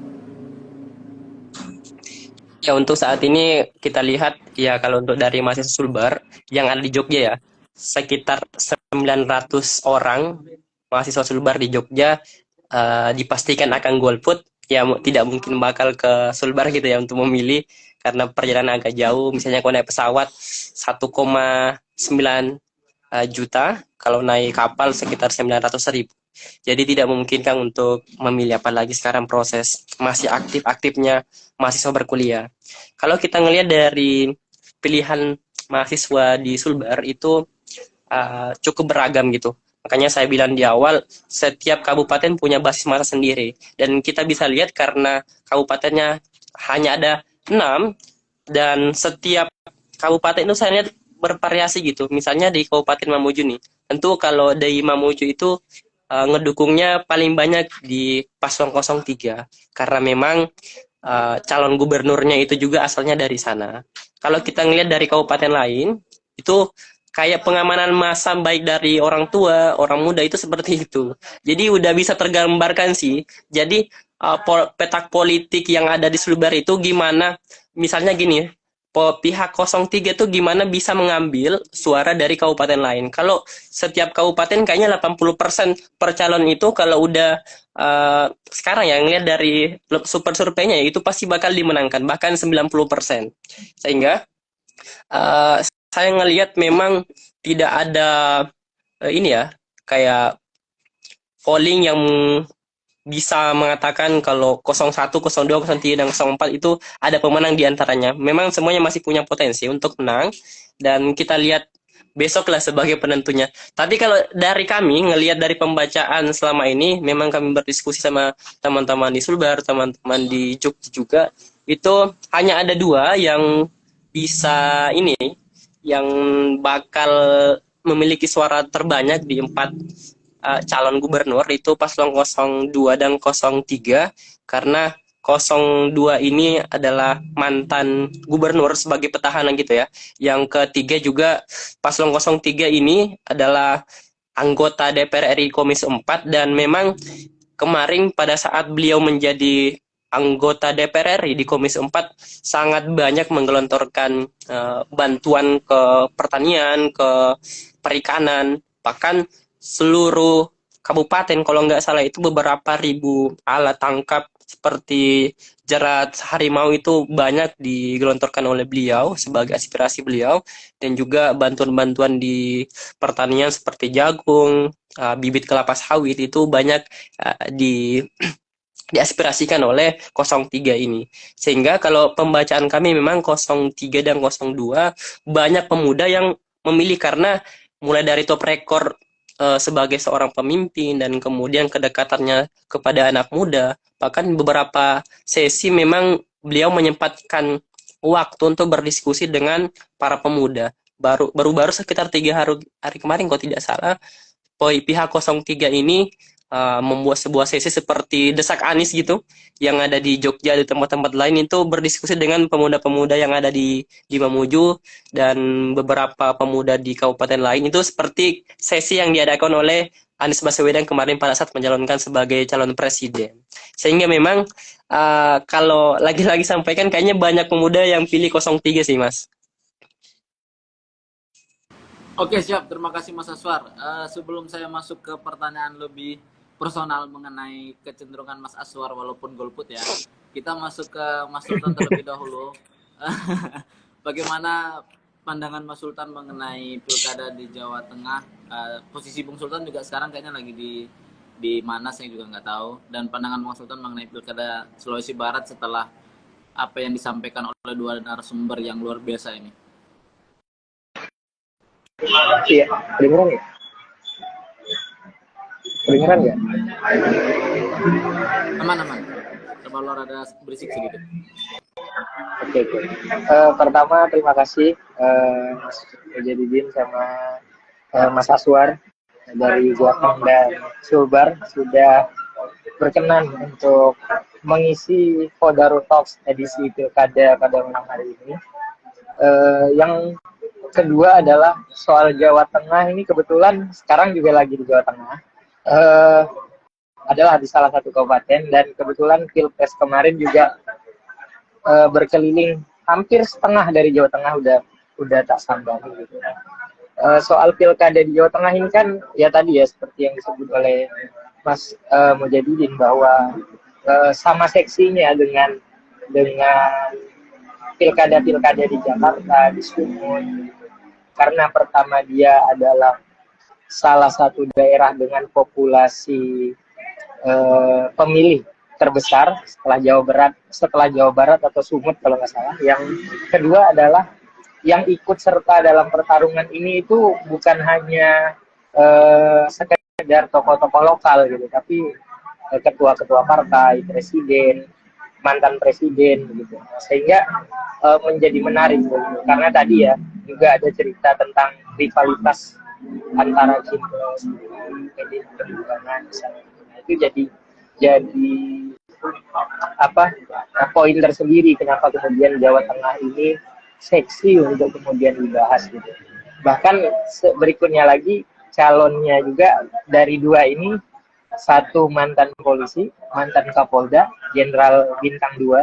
Ya, untuk saat ini kita lihat ya, kalau untuk dari mahasiswa Sulbar yang ada di Jogja ya, sekitar 900 orang mahasiswa Sulbar di Jogja dipastikan akan golput. Ya, tidak mungkin bakal ke Sulbar gitu ya untuk memilih, karena perjalanan agak jauh. Misalnya kalau naik pesawat 1,9 juta, kalau naik kapal sekitar 900.000. Jadi tidak memungkinkan untuk memilih, apalagi sekarang proses masih aktif-aktifnya mahasiswa berkuliah. Kalau kita ngelihat dari pilihan mahasiswa di Sulbar itu cukup beragam gitu. Makanya saya bilang di awal, setiap kabupaten punya basis massa sendiri. Dan kita bisa lihat karena kabupatennya hanya ada 6, dan setiap kabupaten itu saya lihat bervariasi gitu. Misalnya di Kabupaten Mamuju nih, tentu kalau dari Mamuju itu ngedukungnya paling banyak di paslon 03, karena memang calon gubernurnya itu juga asalnya dari sana. Kalau kita ngelihat dari kabupaten lain, itu kayak pengamanan massa baik dari orang tua, orang muda itu seperti itu. Jadi udah bisa tergambarkan sih. Jadi petak politik yang ada di Sulbar itu gimana, misalnya gini, pihak 03 itu gimana bisa mengambil suara dari kabupaten lain. Kalau setiap kabupaten kayaknya 80% per calon itu kalau udah sekarang ya ngeliat dari super surveinya itu pasti bakal dimenangkan, bahkan 90%. Sehingga saya ngelihat memang tidak ada ini ya, kayak polling yang bisa mengatakan kalau 01, 02, 03, dan 04 itu ada pemenang di antaranya. Memang semuanya masih punya potensi untuk menang, dan kita lihat besoklah sebagai penentunya. Tapi kalau dari kami, ngelihat dari pembacaan selama ini, memang kami berdiskusi sama teman-teman di Sulbar, teman-teman di Jogja juga, itu hanya ada 2 yang bisa ini, yang bakal memiliki suara terbanyak di 4 calon gubernur, itu paslon 02 dan 03, karena 02 ini adalah mantan gubernur sebagai petahana gitu ya. Yang ketiga juga paslon 03 ini adalah anggota DPR RI Komisi 4, dan memang kemarin pada saat beliau menjadi anggota DPR RI di Komisi 4 sangat banyak menggelontorkan bantuan ke pertanian, ke perikanan, bahkan seluruh kabupaten kalau nggak salah itu beberapa ribu alat tangkap seperti jerat harimau itu banyak digelontorkan oleh beliau sebagai aspirasi beliau, dan juga bantuan-bantuan di pertanian seperti jagung, bibit kelapa sawit itu banyak diaspirasikan oleh 03 ini. Sehingga kalau pembacaan kami memang 03 dan 02 banyak pemuda yang memilih, karena mulai dari top rekor sebagai seorang pemimpin dan kemudian kedekatannya kepada anak muda, bahkan beberapa sesi memang beliau menyempatkan waktu untuk berdiskusi dengan para pemuda. Baru sekitar 3 hari kemarin kalau tidak salah, pihak 03 ini membuat sebuah sesi seperti Desak Anies gitu, yang ada di Jogja, di tempat-tempat lain itu berdiskusi dengan pemuda-pemuda yang ada di Mamuju dan beberapa pemuda di kabupaten lain. Itu seperti sesi yang diadakan oleh Anies Baswedan kemarin pada saat mencalonkan sebagai calon presiden. Sehingga memang kalau lagi-lagi sampaikan kayaknya banyak pemuda yang pilih 03 sih Mas. Oke, siap. Terima kasih Mas Aswar. Sebelum saya masuk ke pertanyaan lebih personal mengenai kecenderungan Mas Aswar walaupun golput ya, kita masuk ke Mas Sultan terlebih dahulu. Bagaimana pandangan Mas Sultan mengenai pilkada di Jawa Tengah? Posisi Bung Sultan juga sekarang kayaknya lagi di mana saya juga nggak tahu. Dan pandangan Mas Sultan mengenai pilkada Sulawesi Barat setelah apa yang disampaikan oleh dua narasumber yang luar biasa ini. Iya, kedengeran ya? Kedengeran ya? Aman-aman. Kalau ada berisik sedikit. Oke, oke. Pertama, terima kasih Mas Mujadidin sama Mas Aswar dari Jateng dan Sulbar sudah berkenan untuk mengisi Kodaro Talks edisi Pilkada pada malam hari ini. Yang kedua adalah soal Jawa Tengah ini kebetulan sekarang juga lagi di Jawa Tengah. Adalah di salah satu kabupaten dan kebetulan Pilpres kemarin juga berkeliling hampir setengah dari Jawa Tengah udah tak sambangi gitu. Soal pilkada di Jawa Tengah ini kan ya tadi ya seperti yang disebut oleh Mas Mujadidin bahwa sama seksinya dengan pilkada-pilkada di Jakarta, di Sumut, karena pertama dia adalah salah satu daerah dengan populasi pemilih terbesar setelah Jawa Barat atau Sumut kalau nggak salah. Yang kedua adalah yang ikut serta dalam pertarungan ini itu bukan hanya sekedar tokoh-tokoh lokal gitu, tapi ketua-ketua partai, presiden, mantan presiden gitu. Sehingga menjadi menarik gitu. Karena tadi ya juga ada cerita tentang rivalitas antara Cimplos, PD Perjuangan misalnya. Nah, itu jadi poin tersendiri kenapa kemudian Jawa Tengah ini seksi untuk kemudian dibahas gitu. Bahkan berikutnya lagi calonnya juga dari dua ini satu mantan polisi, mantan Kapolda, Jenderal Bintang 2.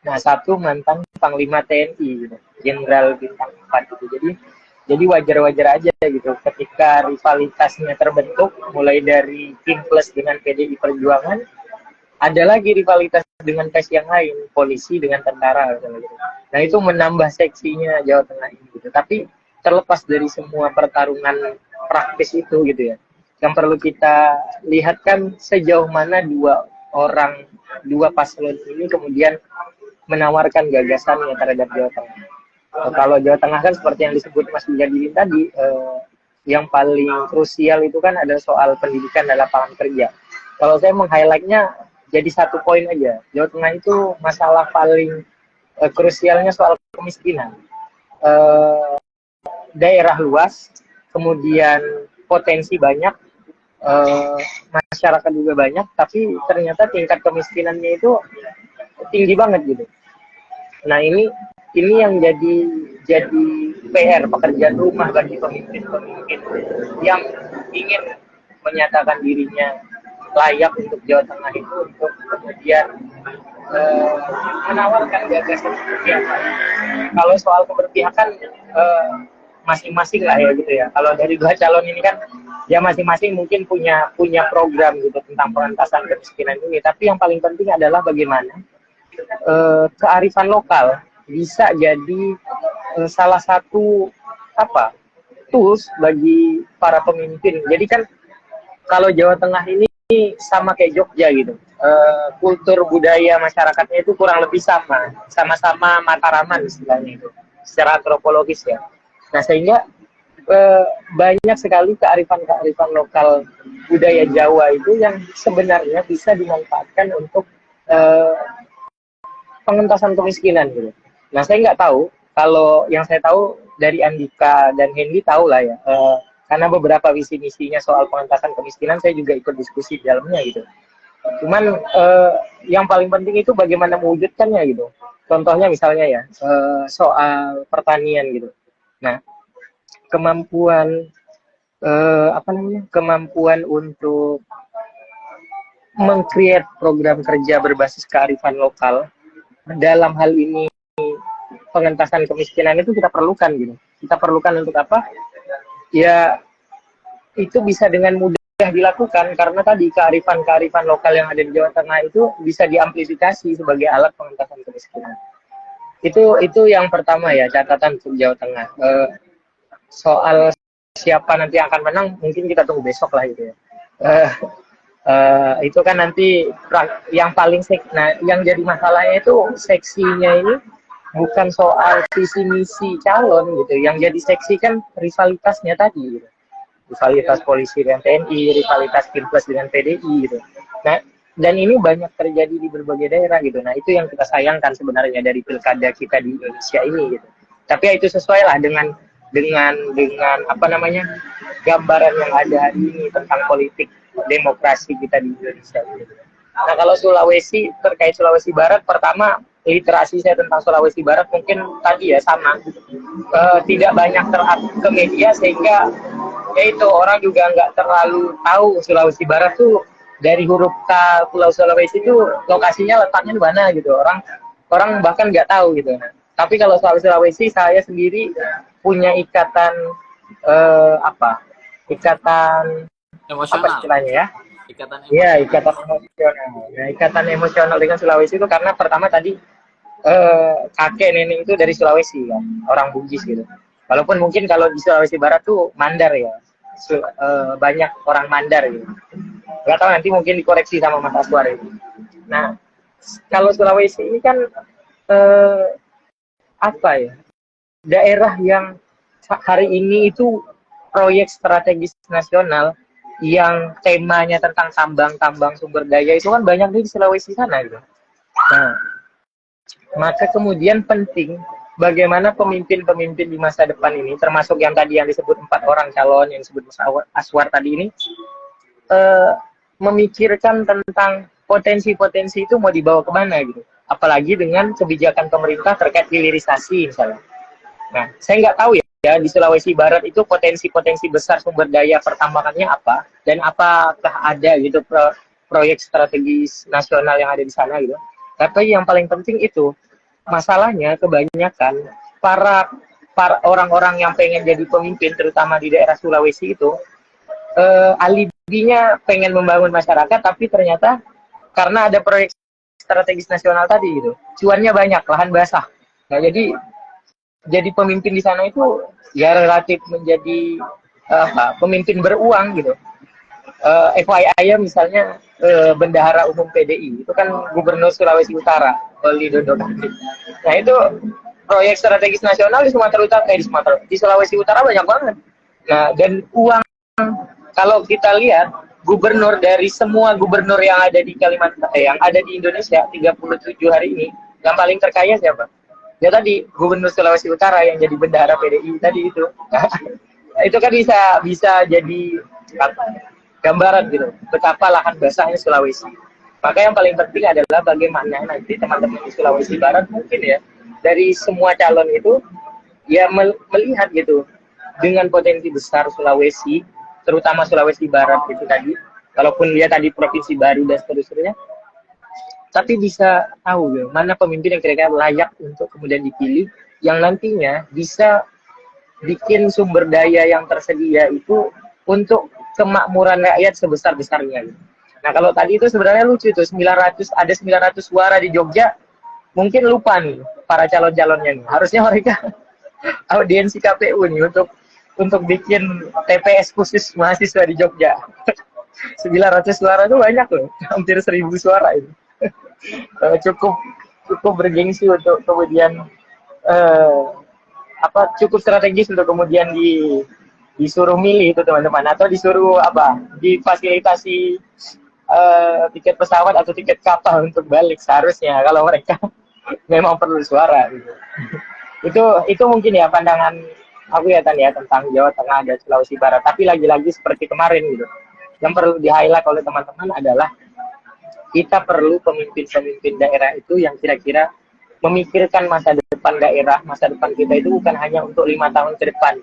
Nah, satu mantan Panglima TNI gitu, Jenderal Bintang 4 gitu. Jadi wajar-wajar aja gitu ketika rivalitasnya terbentuk mulai dari Kim Plus dengan PDI Perjuangan, ada lagi rivalitas dengan tes yang lain, polisi dengan tentara gitu. Nah, itu menambah seksinya Jawa Tengah ini gitu. Tapi terlepas dari semua pertarungan praktis itu gitu ya. Yang perlu kita lihat kan sejauh mana dua paslon ini kemudian menawarkan gagasannya terhadap Jawa Tengah. Kalau Jawa Tengah kan seperti yang disebut Mas Mujadidin tadi, yang paling krusial itu kan ada soal pendidikan dan lapangan kerja. Kalau saya meng-highlight-nya jadi satu poin aja. Jawa Tengah itu masalah paling krusialnya soal kemiskinan. Daerah luas, kemudian potensi banyak, masyarakat juga banyak, tapi ternyata tingkat kemiskinannya itu tinggi banget gitu. Nah, ini yang jadi PR, pekerjaan rumah bagi pemimpin-pemimpin yang ingin menyatakan dirinya layak untuk Jawa Tengah itu untuk kemudian menawarkan gagasan keberpihakan. Kalau soal keberpihakan masing-masing lah ya gitu ya. Kalau dari dua calon ini kan ya masing-masing mungkin punya program gitu tentang pengentasan kemiskinan ini. Tapi yang paling penting adalah bagaimana kearifan lokal bisa jadi salah satu tools bagi para pemimpin. Jadi kan kalau Jawa Tengah ini sama kayak Jogja gitu, kultur budaya masyarakatnya itu kurang lebih sama-sama Mataraman istilahnya itu secara antropologis ya. Nah, sehingga banyak sekali kearifan lokal budaya Jawa itu yang sebenarnya bisa dimanfaatkan untuk pengentasan kemiskinan gitu. Nah, saya nggak tahu, kalau yang saya tahu dari Andika dan Hendy tahu lah ya, karena beberapa visi misinya soal pengentasan kemiskinan saya juga ikut diskusi di dalamnya gitu. Cuman yang paling penting itu bagaimana mewujudkannya gitu. Contohnya misalnya ya soal pertanian gitu. Nah, kemampuan untuk meng-create program kerja berbasis kearifan lokal dalam hal ini pengentasan kemiskinan itu kita perlukan gitu. Kita perlukan untuk apa? Ya itu bisa dengan mudah dilakukan karena tadi kearifan-kearifan lokal yang ada di Jawa Tengah itu bisa diamplifikasi sebagai alat pengentasan kemiskinan. Itu yang pertama ya, catatan untuk Jawa Tengah. Soal siapa nanti yang akan menang mungkin kita tunggu besok lah gitu ya. Itu kan nanti yang paling nah yang jadi masalahnya itu seksinya ini bukan soal visi misi calon gitu, yang jadi seksi kan rivalitasnya tadi gitu. Rivalitas polisi dengan TNI, rivalitas Pilpres dengan PDI gitu. Nah, dan ini banyak terjadi di berbagai daerah gitu. Nah, itu yang kita sayangkan sebenarnya dari pilkada kita di Indonesia ini gitu. Tapi ya itu sesuai lah dengan apa namanya gambaran yang ada hari ini tentang politik demokrasi kita di Indonesia gitu. Nah, kalau Sulawesi, terkait Sulawesi Barat, pertama literasi saya tentang Sulawesi Barat mungkin tadi ya sama, tidak banyak terupdate ke media sehingga ya itu orang juga nggak terlalu tahu Sulawesi Barat tuh dari huruf K Pulau Sulawesi itu lokasinya letaknya di mana gitu, orang bahkan nggak tahu gitu. Nah, tapi kalau soal Sulawesi saya sendiri punya ikatan ikatan Emosional. apa istilahnya ya? Ikatan emosional. Iya, ikatan emosional. Nah, ikatan emosional dengan Sulawesi itu karena pertama tadi kakek nenek itu dari Sulawesi kan, orang Bugis gitu. Walaupun mungkin kalau di Sulawesi Barat tuh Mandar ya, banyak orang Mandar gitu. Gak tahu nanti mungkin dikoreksi sama Mas Aswar ini. Nah, kalau Sulawesi ini kan apa ya, daerah yang hari ini itu proyek strategis nasional yang temanya tentang tambang sumber daya itu kan banyak di Sulawesi sana gitu. Nah, maka kemudian penting bagaimana pemimpin-pemimpin di masa depan ini, termasuk yang tadi yang disebut 4 orang calon yang disebut Aswar tadi ini, memikirkan tentang potensi-potensi itu mau dibawa kemana gitu. Apalagi dengan kebijakan pemerintah terkait hilirisasi misalnya. Nah, saya nggak tahu ya di Sulawesi Barat itu potensi-potensi besar sumber daya pertambangannya apa dan apakah ada gitu proyek strategis nasional yang ada di sana gitu. Tapi yang paling penting itu masalahnya kebanyakan para orang-orang yang pengen jadi pemimpin terutama di daerah Sulawesi itu alibinya pengen membangun masyarakat tapi ternyata karena ada proyek strategis nasional tadi gitu, cuannya banyak, lahan basah. Nah, jadi pemimpin di sana itu ya relatif menjadi pemimpin beruang gitu. FYI misalnya bendahara umum PDI itu kan Gubernur Sulawesi Utara, Oli Dodo. Nah, itu proyek strategis nasional di Sumatera Utara, di Sulawesi Utara banyak banget. Nah, dan uang, kalau kita lihat gubernur dari semua gubernur yang ada di Kalimantan, yang ada di Indonesia 37 hari ini, yang paling terkaya siapa? Ya tadi Gubernur Sulawesi Utara yang jadi bendahara PDI tadi itu. Itu kan bisa jadi gambaran gitu betapa lahan basahnya Sulawesi. Maka yang paling penting adalah bagaimana nanti teman-teman di Sulawesi Barat mungkin ya dari semua calon itu ya melihat gitu dengan potensi besar Sulawesi, terutama Sulawesi Barat itu tadi, walaupun dia tadi provinsi baru dan seterusnya, tapi bisa tahu ya, mana pemimpin yang kira-kira layak untuk kemudian dipilih, yang nantinya bisa bikin sumber daya yang tersedia itu untuk kemakmuran rakyat sebesar-besarnya. Nah, kalau tadi itu sebenarnya lucu tuh, 900 suara di Jogja, mungkin lupa nih para calon-calonnya nih. Harusnya mereka audiensi KPU nih untuk bikin TPS khusus mahasiswa di Jogja. 900 suara itu banyak loh, hampir 1000 suara itu. Cukup bergengsi untuk kemudian cukup strategis untuk kemudian disuruh milih itu teman-teman, atau disuruh difasilitasi tiket pesawat atau tiket kapal untuk balik seharusnya kalau mereka memang perlu suara gitu. itu mungkin ya pandangan aku ya tentang Jawa Tengah dan Sulawesi Barat. Tapi lagi-lagi seperti kemarin gitu, yang perlu di-highlight oleh teman-teman adalah kita perlu pemimpin-pemimpin daerah itu yang kira-kira memikirkan masa depan daerah, masa depan kita itu bukan hanya untuk 5 tahun ke depan,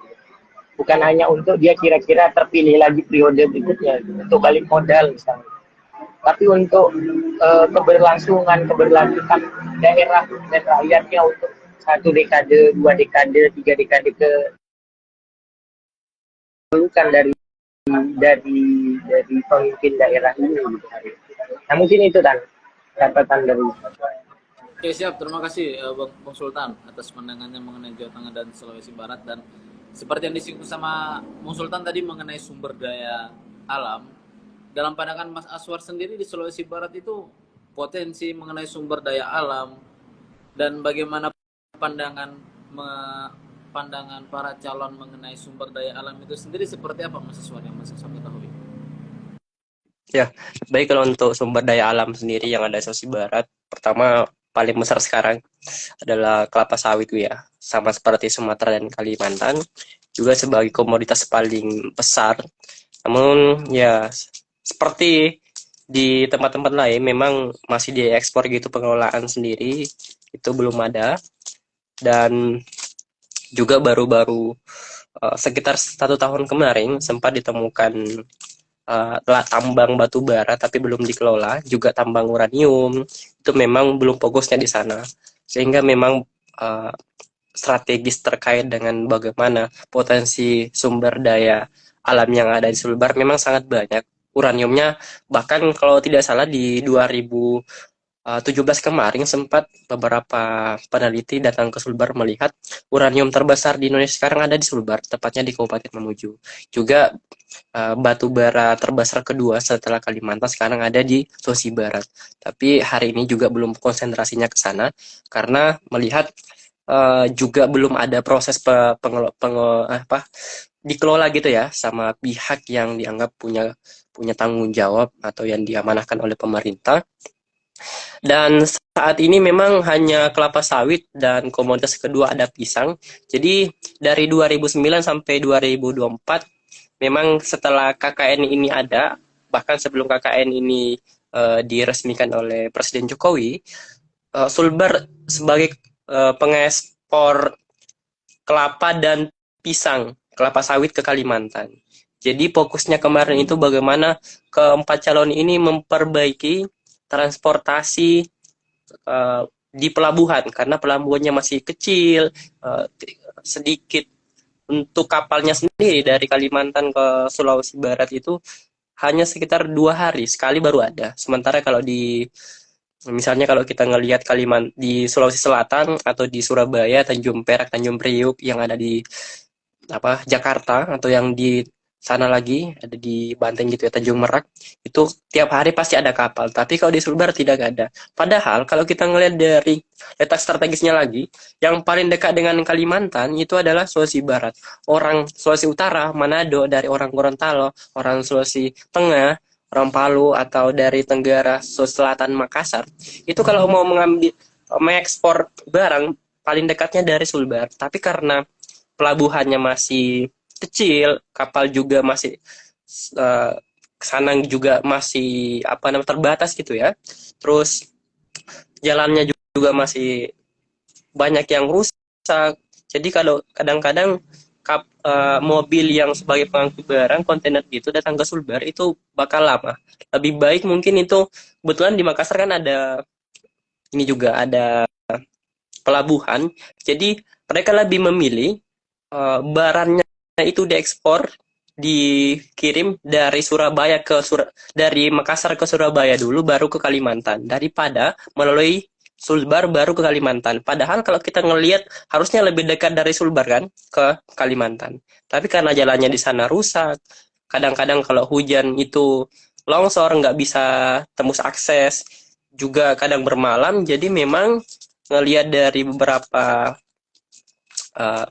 bukan hanya untuk dia kira-kira terpilih lagi periode berikutnya untuk balik modal misalnya, tapi untuk keberlanjutan daerah dan rakyatnya untuk 1 dekade, 2 dekade, 3 dekade ke bukan dari pemimpin daerah ini gitu. Nah mungkin itu dan catatan dari. Oke, siap. Terima kasih Bang Sultan atas pandangannya mengenai Jawa Tengah dan Sulawesi Barat. Dan seperti yang disinggung sama Bang Sultan tadi mengenai sumber daya alam, dalam pandangan Mas Aswar sendiri di Sulawesi Barat itu potensi mengenai sumber daya alam dan bagaimana pandangan pandangan para calon mengenai sumber daya alam itu sendiri seperti apa Mas Aswar yang Mas Aswar ketahui? Ya, baik kalau untuk sumber daya alam sendiri yang ada di Sulawesi Barat, pertama paling besar sekarang adalah kelapa sawit ya, sama seperti Sumatera dan Kalimantan, juga sebagai komoditas paling besar. Namun ya seperti di tempat-tempat lain memang masih diekspor gitu, pengelolaan sendiri itu belum ada. Dan juga baru-baru sekitar 1 tahun kemarin sempat ditemukan tambang batu bara tapi belum dikelola, juga tambang uranium itu memang belum fokusnya di sana, sehingga memang strategis terkait dengan bagaimana potensi sumber daya alam yang ada di Sulbar memang sangat banyak. Uraniumnya bahkan kalau tidak salah di 2017 kemarin sempat beberapa peneliti datang ke Sulbar melihat uranium terbesar di Indonesia sekarang ada di Sulbar, tepatnya di Kabupaten Mamuju. Juga batu bara terbesar kedua setelah Kalimantan sekarang ada di Sulawesi Barat. Tapi hari ini juga belum konsentrasinya ke sana karena melihat juga belum ada proses dikelola gitu ya sama pihak yang dianggap punya tanggung jawab atau yang diamanahkan oleh pemerintah. Dan saat ini memang hanya kelapa sawit dan komoditas kedua ada pisang. Jadi dari 2009 sampai 2024 memang setelah KKN ini ada, bahkan sebelum KKN ini diresmikan oleh Presiden Jokowi, Sulbar sebagai pengekspor kelapa dan pisang, kelapa sawit ke Kalimantan. Jadi fokusnya kemarin itu bagaimana keempat calon ini memperbaiki transportasi di pelabuhan, karena pelabuhannya masih kecil, sedikit. Untuk kapalnya sendiri dari Kalimantan ke Sulawesi Barat itu hanya sekitar 2 hari sekali baru ada. Sementara kalau misalnya kalau kita ngelihat di Sulawesi Selatan atau di Surabaya, Tanjung Perak, Tanjung Priuk yang ada di Jakarta, atau yang di sana lagi ada di Banten gitu ya, Tanjung Merak, itu tiap hari pasti ada kapal. Tapi kalau di Sulbar tidak ada. Padahal kalau kita ngelihat dari letak strategisnya lagi, yang paling dekat dengan Kalimantan itu adalah Sulawesi Barat. Orang Sulawesi Utara, Manado, dari orang Gorontalo, orang Sulawesi Tengah, orang Palu, atau dari Tenggara, Sulawesi Selatan, Makassar, itu kalau mau mengekspor barang paling dekatnya dari Sulbar. Tapi karena pelabuhannya masih kecil, kapal juga masih kesana juga masih terbatas gitu ya. Terus jalannya juga masih banyak yang rusak. Jadi kalau kadang-kadang mobil yang sebagai pengangkut barang kontainer itu datang ke Sulbar itu bakal lama. Lebih baik mungkin itu, kebetulan di Makassar kan ada ini juga ada pelabuhan. Jadi mereka lebih memilih barangnya itu diekspor, dikirim dari dari Makassar ke Surabaya dulu baru ke Kalimantan, daripada melalui Sulbar baru ke Kalimantan. Padahal kalau kita ngelihat harusnya lebih dekat dari Sulbar kan ke Kalimantan. Tapi karena jalannya di sana rusak, kadang-kadang kalau hujan itu longsor, nggak bisa tembus akses, juga kadang bermalam. Jadi memang ngelihat dari beberapa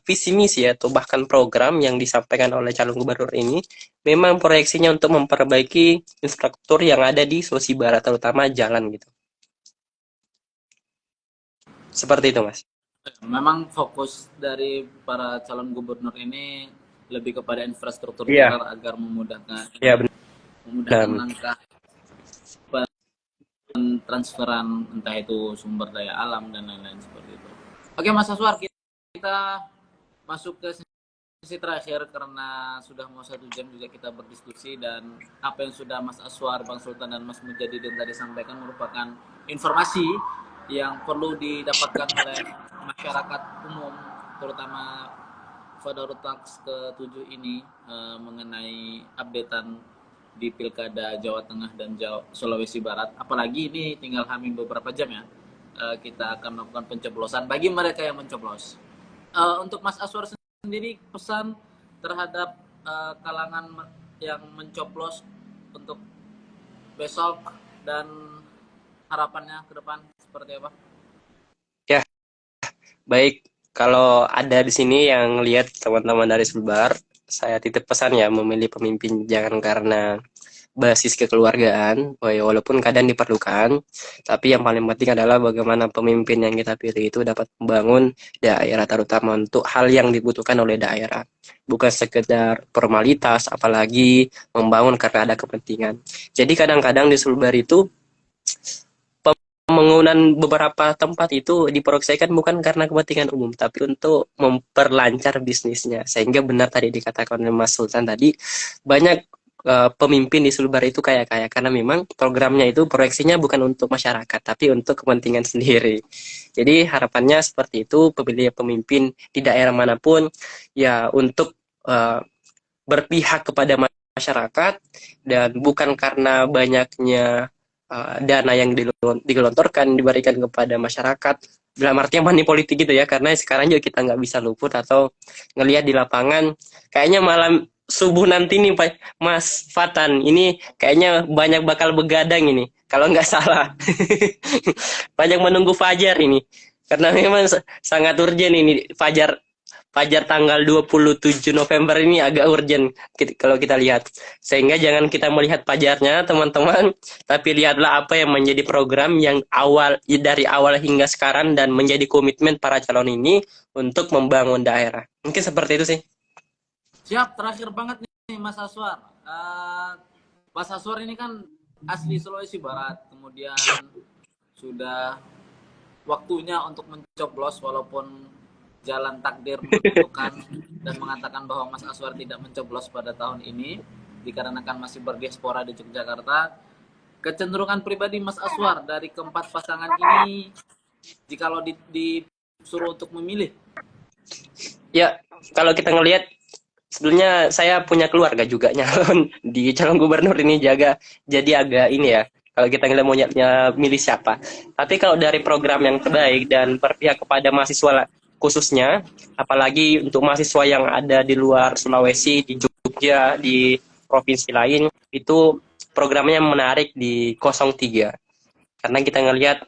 visi misi atau bahkan program yang disampaikan oleh calon gubernur ini, memang proyeksinya untuk memperbaiki infrastruktur yang ada di Sulawesi Barat, terutama jalan gitu. Seperti itu, Mas. Memang fokus dari para calon gubernur ini lebih kepada infrastruktur Iya. jalan agar memudahkan benar. langkah transferan, entah itu sumber daya alam dan lain-lain seperti itu. Oke Mas Aswar, kita masuk ke sesi terakhir karena sudah mau 1 jam juga kita berdiskusi, dan apa yang sudah Mas Aswar, Bang Sultan, dan Mas Mujadidin tadi sampaikan merupakan informasi yang perlu didapatkan oleh masyarakat umum, terutama Fadaurut Talks ke-7 ini mengenai updatean di Pilkada Jawa Tengah dan Sulawesi Barat. Apalagi ini tinggal hamil beberapa jam ya, kita akan melakukan pencoblosan bagi mereka yang mencoblos. Untuk Mas Aswar sendiri, pesan terhadap kalangan yang mencoblos untuk besok dan harapannya ke depan seperti apa? Ya, baik. Kalau ada di sini yang lihat teman-teman dari Sulbar, saya titip pesan ya, memilih pemimpin jangan karena basis kekeluargaan, walaupun kadang diperlukan, tapi yang paling penting adalah bagaimana pemimpin yang kita pilih itu dapat membangun daerah, terutama untuk hal yang dibutuhkan oleh daerah. Bukan sekedar formalitas, apalagi membangun karena ada kepentingan. Jadi kadang-kadang di Sulbar itu pembangunan beberapa tempat itu diproyeksikan bukan karena kepentingan umum, tapi untuk memperlancar bisnisnya. Sehingga benar tadi dikatakan oleh Mas Sultan tadi, banyak pemimpin di Sulbar itu kaya karena memang programnya itu proyeksinya bukan untuk masyarakat, tapi untuk kepentingan sendiri. Jadi harapannya seperti itu, pemilihan pemimpin di daerah manapun ya untuk berpihak kepada masyarakat, dan bukan karena banyaknya dana yang digelontorkan diberikan kepada masyarakat dalam artian money politik gitu ya, karena sekarang juga kita nggak bisa luput atau ngelihat di lapangan kayaknya malam subuh nanti nih Pak Mas Fatan ini kayaknya banyak bakal begadang ini kalau nggak salah. Banyak menunggu fajar ini karena memang sangat urgent ini Fajar tanggal 27 November ini agak urgent kalau kita lihat. Sehingga jangan kita melihat fajarnya teman-teman, tapi lihatlah apa yang menjadi program yang dari awal hingga sekarang dan menjadi komitmen para calon ini untuk membangun daerah. Mungkin seperti itu sih. Siap, terakhir banget nih Mas Aswar. Mas Aswar ini kan asli Sulawesi Barat, kemudian sudah waktunya untuk mencoblos walaupun jalan takdir menentukan dan mengatakan bahwa Mas Aswar tidak mencoblos pada tahun ini dikarenakan masih berdiaspora di Yogyakarta. Kecenderungan pribadi Mas Aswar dari keempat pasangan ini, jikalau disuruh untuk memilih? Ya, kalau kita ngelihat sebenarnya saya punya keluarga juga nyalon di calon gubernur ini jadi agak ini ya. Kalau kita ngelihat mau milih siapa. Tapi kalau dari program yang terbaik dan berpihak kepada mahasiswa khususnya, apalagi untuk mahasiswa yang ada di luar Sulawesi, di Jogja, di provinsi lain, itu programnya menarik di 03. Karena kita ngelihat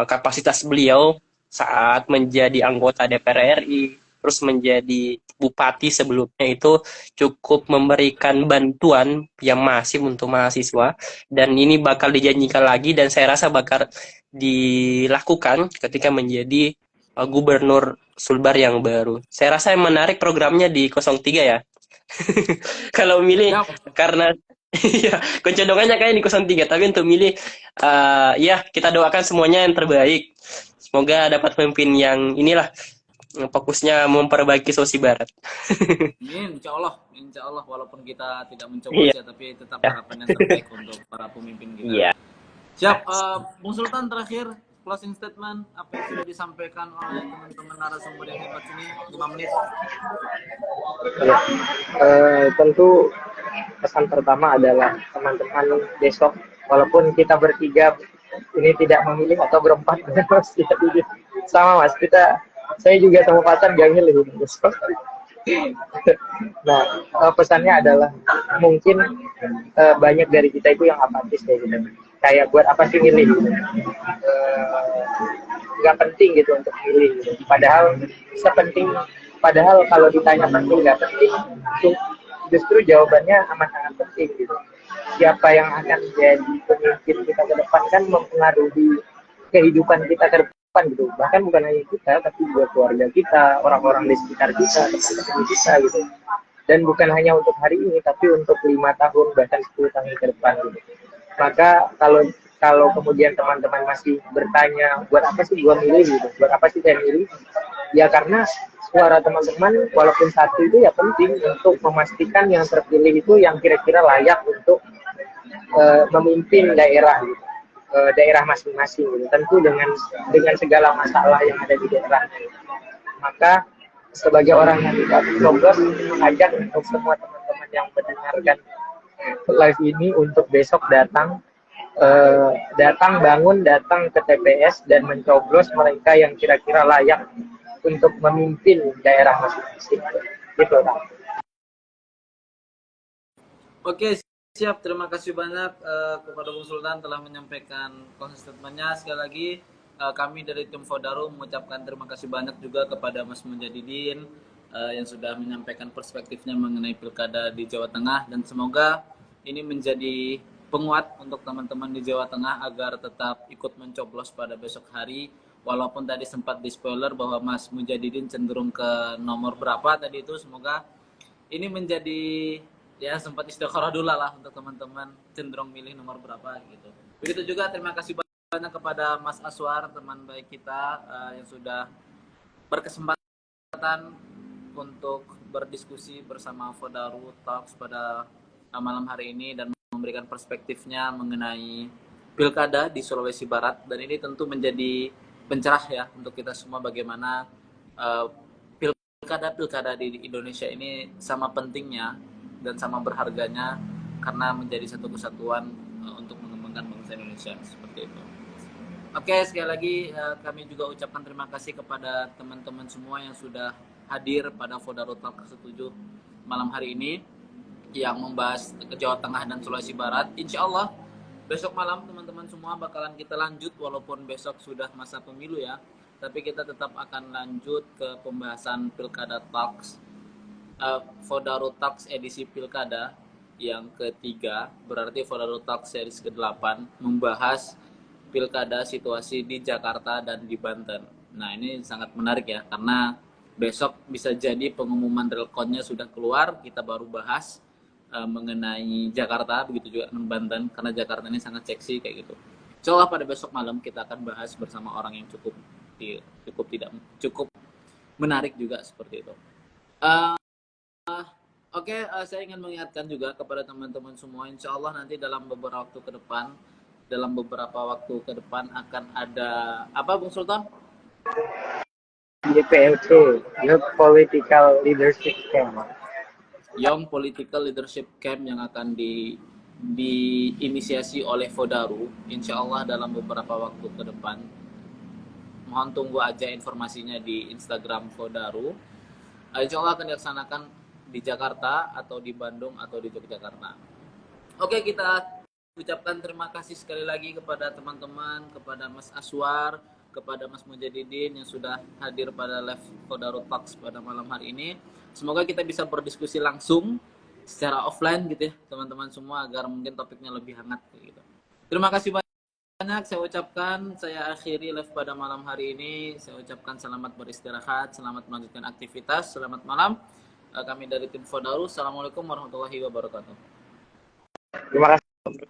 kapasitas beliau saat menjadi anggota DPR RI, terus menjadi bupati sebelumnya itu cukup memberikan bantuan yang masif untuk mahasiswa, dan ini bakal dijanjikan lagi dan saya rasa bakal dilakukan ketika menjadi gubernur Sulbar yang baru. Saya rasa yang menarik programnya di 03 ya. Kalau milih karena ya kecondongannya kayak di 03, tapi untuk milih ya kita doakan semuanya yang terbaik. Semoga dapat pemimpin yang inilah fokusnya memperbaiki Sulawesi Barat. Insya Allah walaupun kita tidak mencoba ya, tapi tetap harapan yang terbaik untuk para pemimpin kita. Iya. Siap, Bung Sultan, terakhir closing statement apa yang sudah disampaikan oleh teman-teman narasumber yang hebat ini 5 menit. Ya. Tentu pesan pertama adalah teman-teman besok walaupun kita bertiga ini tidak memilih atau berempat sama Mas, saya juga sama Fatan gak milih besok. Nah, pesannya adalah mungkin banyak dari kita itu yang apatis kayak gitu. Kayak buat apa sih milih? Nggak penting gitu untuk milih. Gitu. Padahal kalau ditanya penting nggak penting, justru jawabannya amat sangat penting gitu. Siapa yang akan jadi pemimpin kita ke depan kan mempengaruhi kehidupan kita ke depan gitu. Bahkan bukan hanya kita, tapi juga keluarga kita, orang-orang di sekitar kita, teman-teman kita gitu. Dan bukan hanya untuk hari ini, tapi untuk 5 tahun bahkan 10 tahun ke depan gitu. Maka kalau kemudian teman-teman masih bertanya buat apa sih gua milih gitu, buat apa sih saya milih, ya karena suara teman-teman walaupun satu itu ya penting untuk memastikan yang terpilih itu yang kira-kira layak untuk memimpin daerah gitu. Daerah masing-masing gitu. Tentu dengan segala masalah yang ada di daerah. Maka sebagai orang yang tidak mencoblos mengajak untuk semua teman-teman yang mendengarkan live ini untuk besok datang datang ke TPS dan mencoblos mereka yang kira-kira layak untuk memimpin daerah masing-masing. Gitu, Pak. Oke, siap. Terima kasih banyak kepada Bung Sultan telah menyampaikan closing statement-nya. Sekali lagi kami dari tim Fodaru mengucapkan terima kasih banyak juga kepada Mas Mujadidin yang sudah menyampaikan perspektifnya mengenai pilkada di Jawa Tengah, dan semoga ini menjadi penguat untuk teman-teman di Jawa Tengah agar tetap ikut mencoblos pada besok hari. Walaupun tadi sempat di spoiler bahwa Mas Mujadidin cenderung ke nomor berapa tadi itu, semoga ini menjadi ya sempat istikharah dulu lah untuk teman-teman cenderung milih nomor berapa gitu. Begitu juga terima kasih banyak kepada Mas Aswar, teman baik kita yang sudah berkesempatan untuk berdiskusi bersama Fodaru Talks pada malam hari ini dan memberikan perspektifnya mengenai pilkada di Sulawesi Barat, dan ini tentu menjadi pencerah ya untuk kita semua bagaimana pilkada di Indonesia ini sama pentingnya dan sama berharganya karena menjadi satu kesatuan untuk mengembangkan bangsa Indonesia seperti itu. Oke, sekali lagi kami juga ucapkan terima kasih kepada teman-teman semua yang sudah hadir pada Fodaru Talk ke-7 malam hari ini yang membahas ke Jawa Tengah dan Sulawesi Barat. Insya Allah besok malam teman-teman semua bakalan kita lanjut, walaupun besok sudah masa pemilu ya, tapi kita tetap akan lanjut ke pembahasan Pilkada Talks, Fodaru Talks edisi Pilkada yang ketiga, berarti Fodaru Talks series ke-8 membahas Pilkada situasi di Jakarta dan di Banten. Nah ini sangat menarik ya, karena besok bisa jadi pengumuman relkonnya sudah keluar, kita baru bahas mengenai Jakarta, begitu juga dengan Banten, karena Jakarta ini sangat seksi kayak gitu. Insya pada besok malam kita akan bahas bersama orang yang cukup menarik juga seperti itu. Oke, saya ingin mengingatkan juga kepada teman-teman semua, insya Allah nanti dalam beberapa waktu ke depan akan ada apa, Bung Sultan? YPLC, Youth Political Leadership Camp. Young Political Leadership Camp yang akan diinisiasi oleh Fodaru, insya Allah dalam beberapa waktu ke depan. Mohon tunggu aja informasinya di Instagram Fodaru. Insya Allah akan dilaksanakan di Jakarta atau di Bandung atau di Yogyakarta. Oke, kita ucapkan terima kasih sekali lagi kepada teman-teman, kepada Mas Aswar, kepada Mas Mujadidin yang sudah hadir pada live Fodaru Talks pada malam hari ini. Semoga kita bisa berdiskusi langsung secara offline gitu ya teman-teman semua, agar mungkin topiknya lebih hangat gitu. Terima kasih banyak saya akhiri live pada malam hari ini. Saya ucapkan selamat beristirahat, selamat melanjutkan aktivitas, selamat malam. Kami dari tim Fodaru, assalamualaikum warahmatullahi wabarakatuh. Terima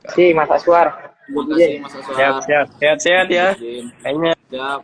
kasih Mas Aswar. Terima kasih Mas Aswar. Sehat ya. Kayaknya. Siap.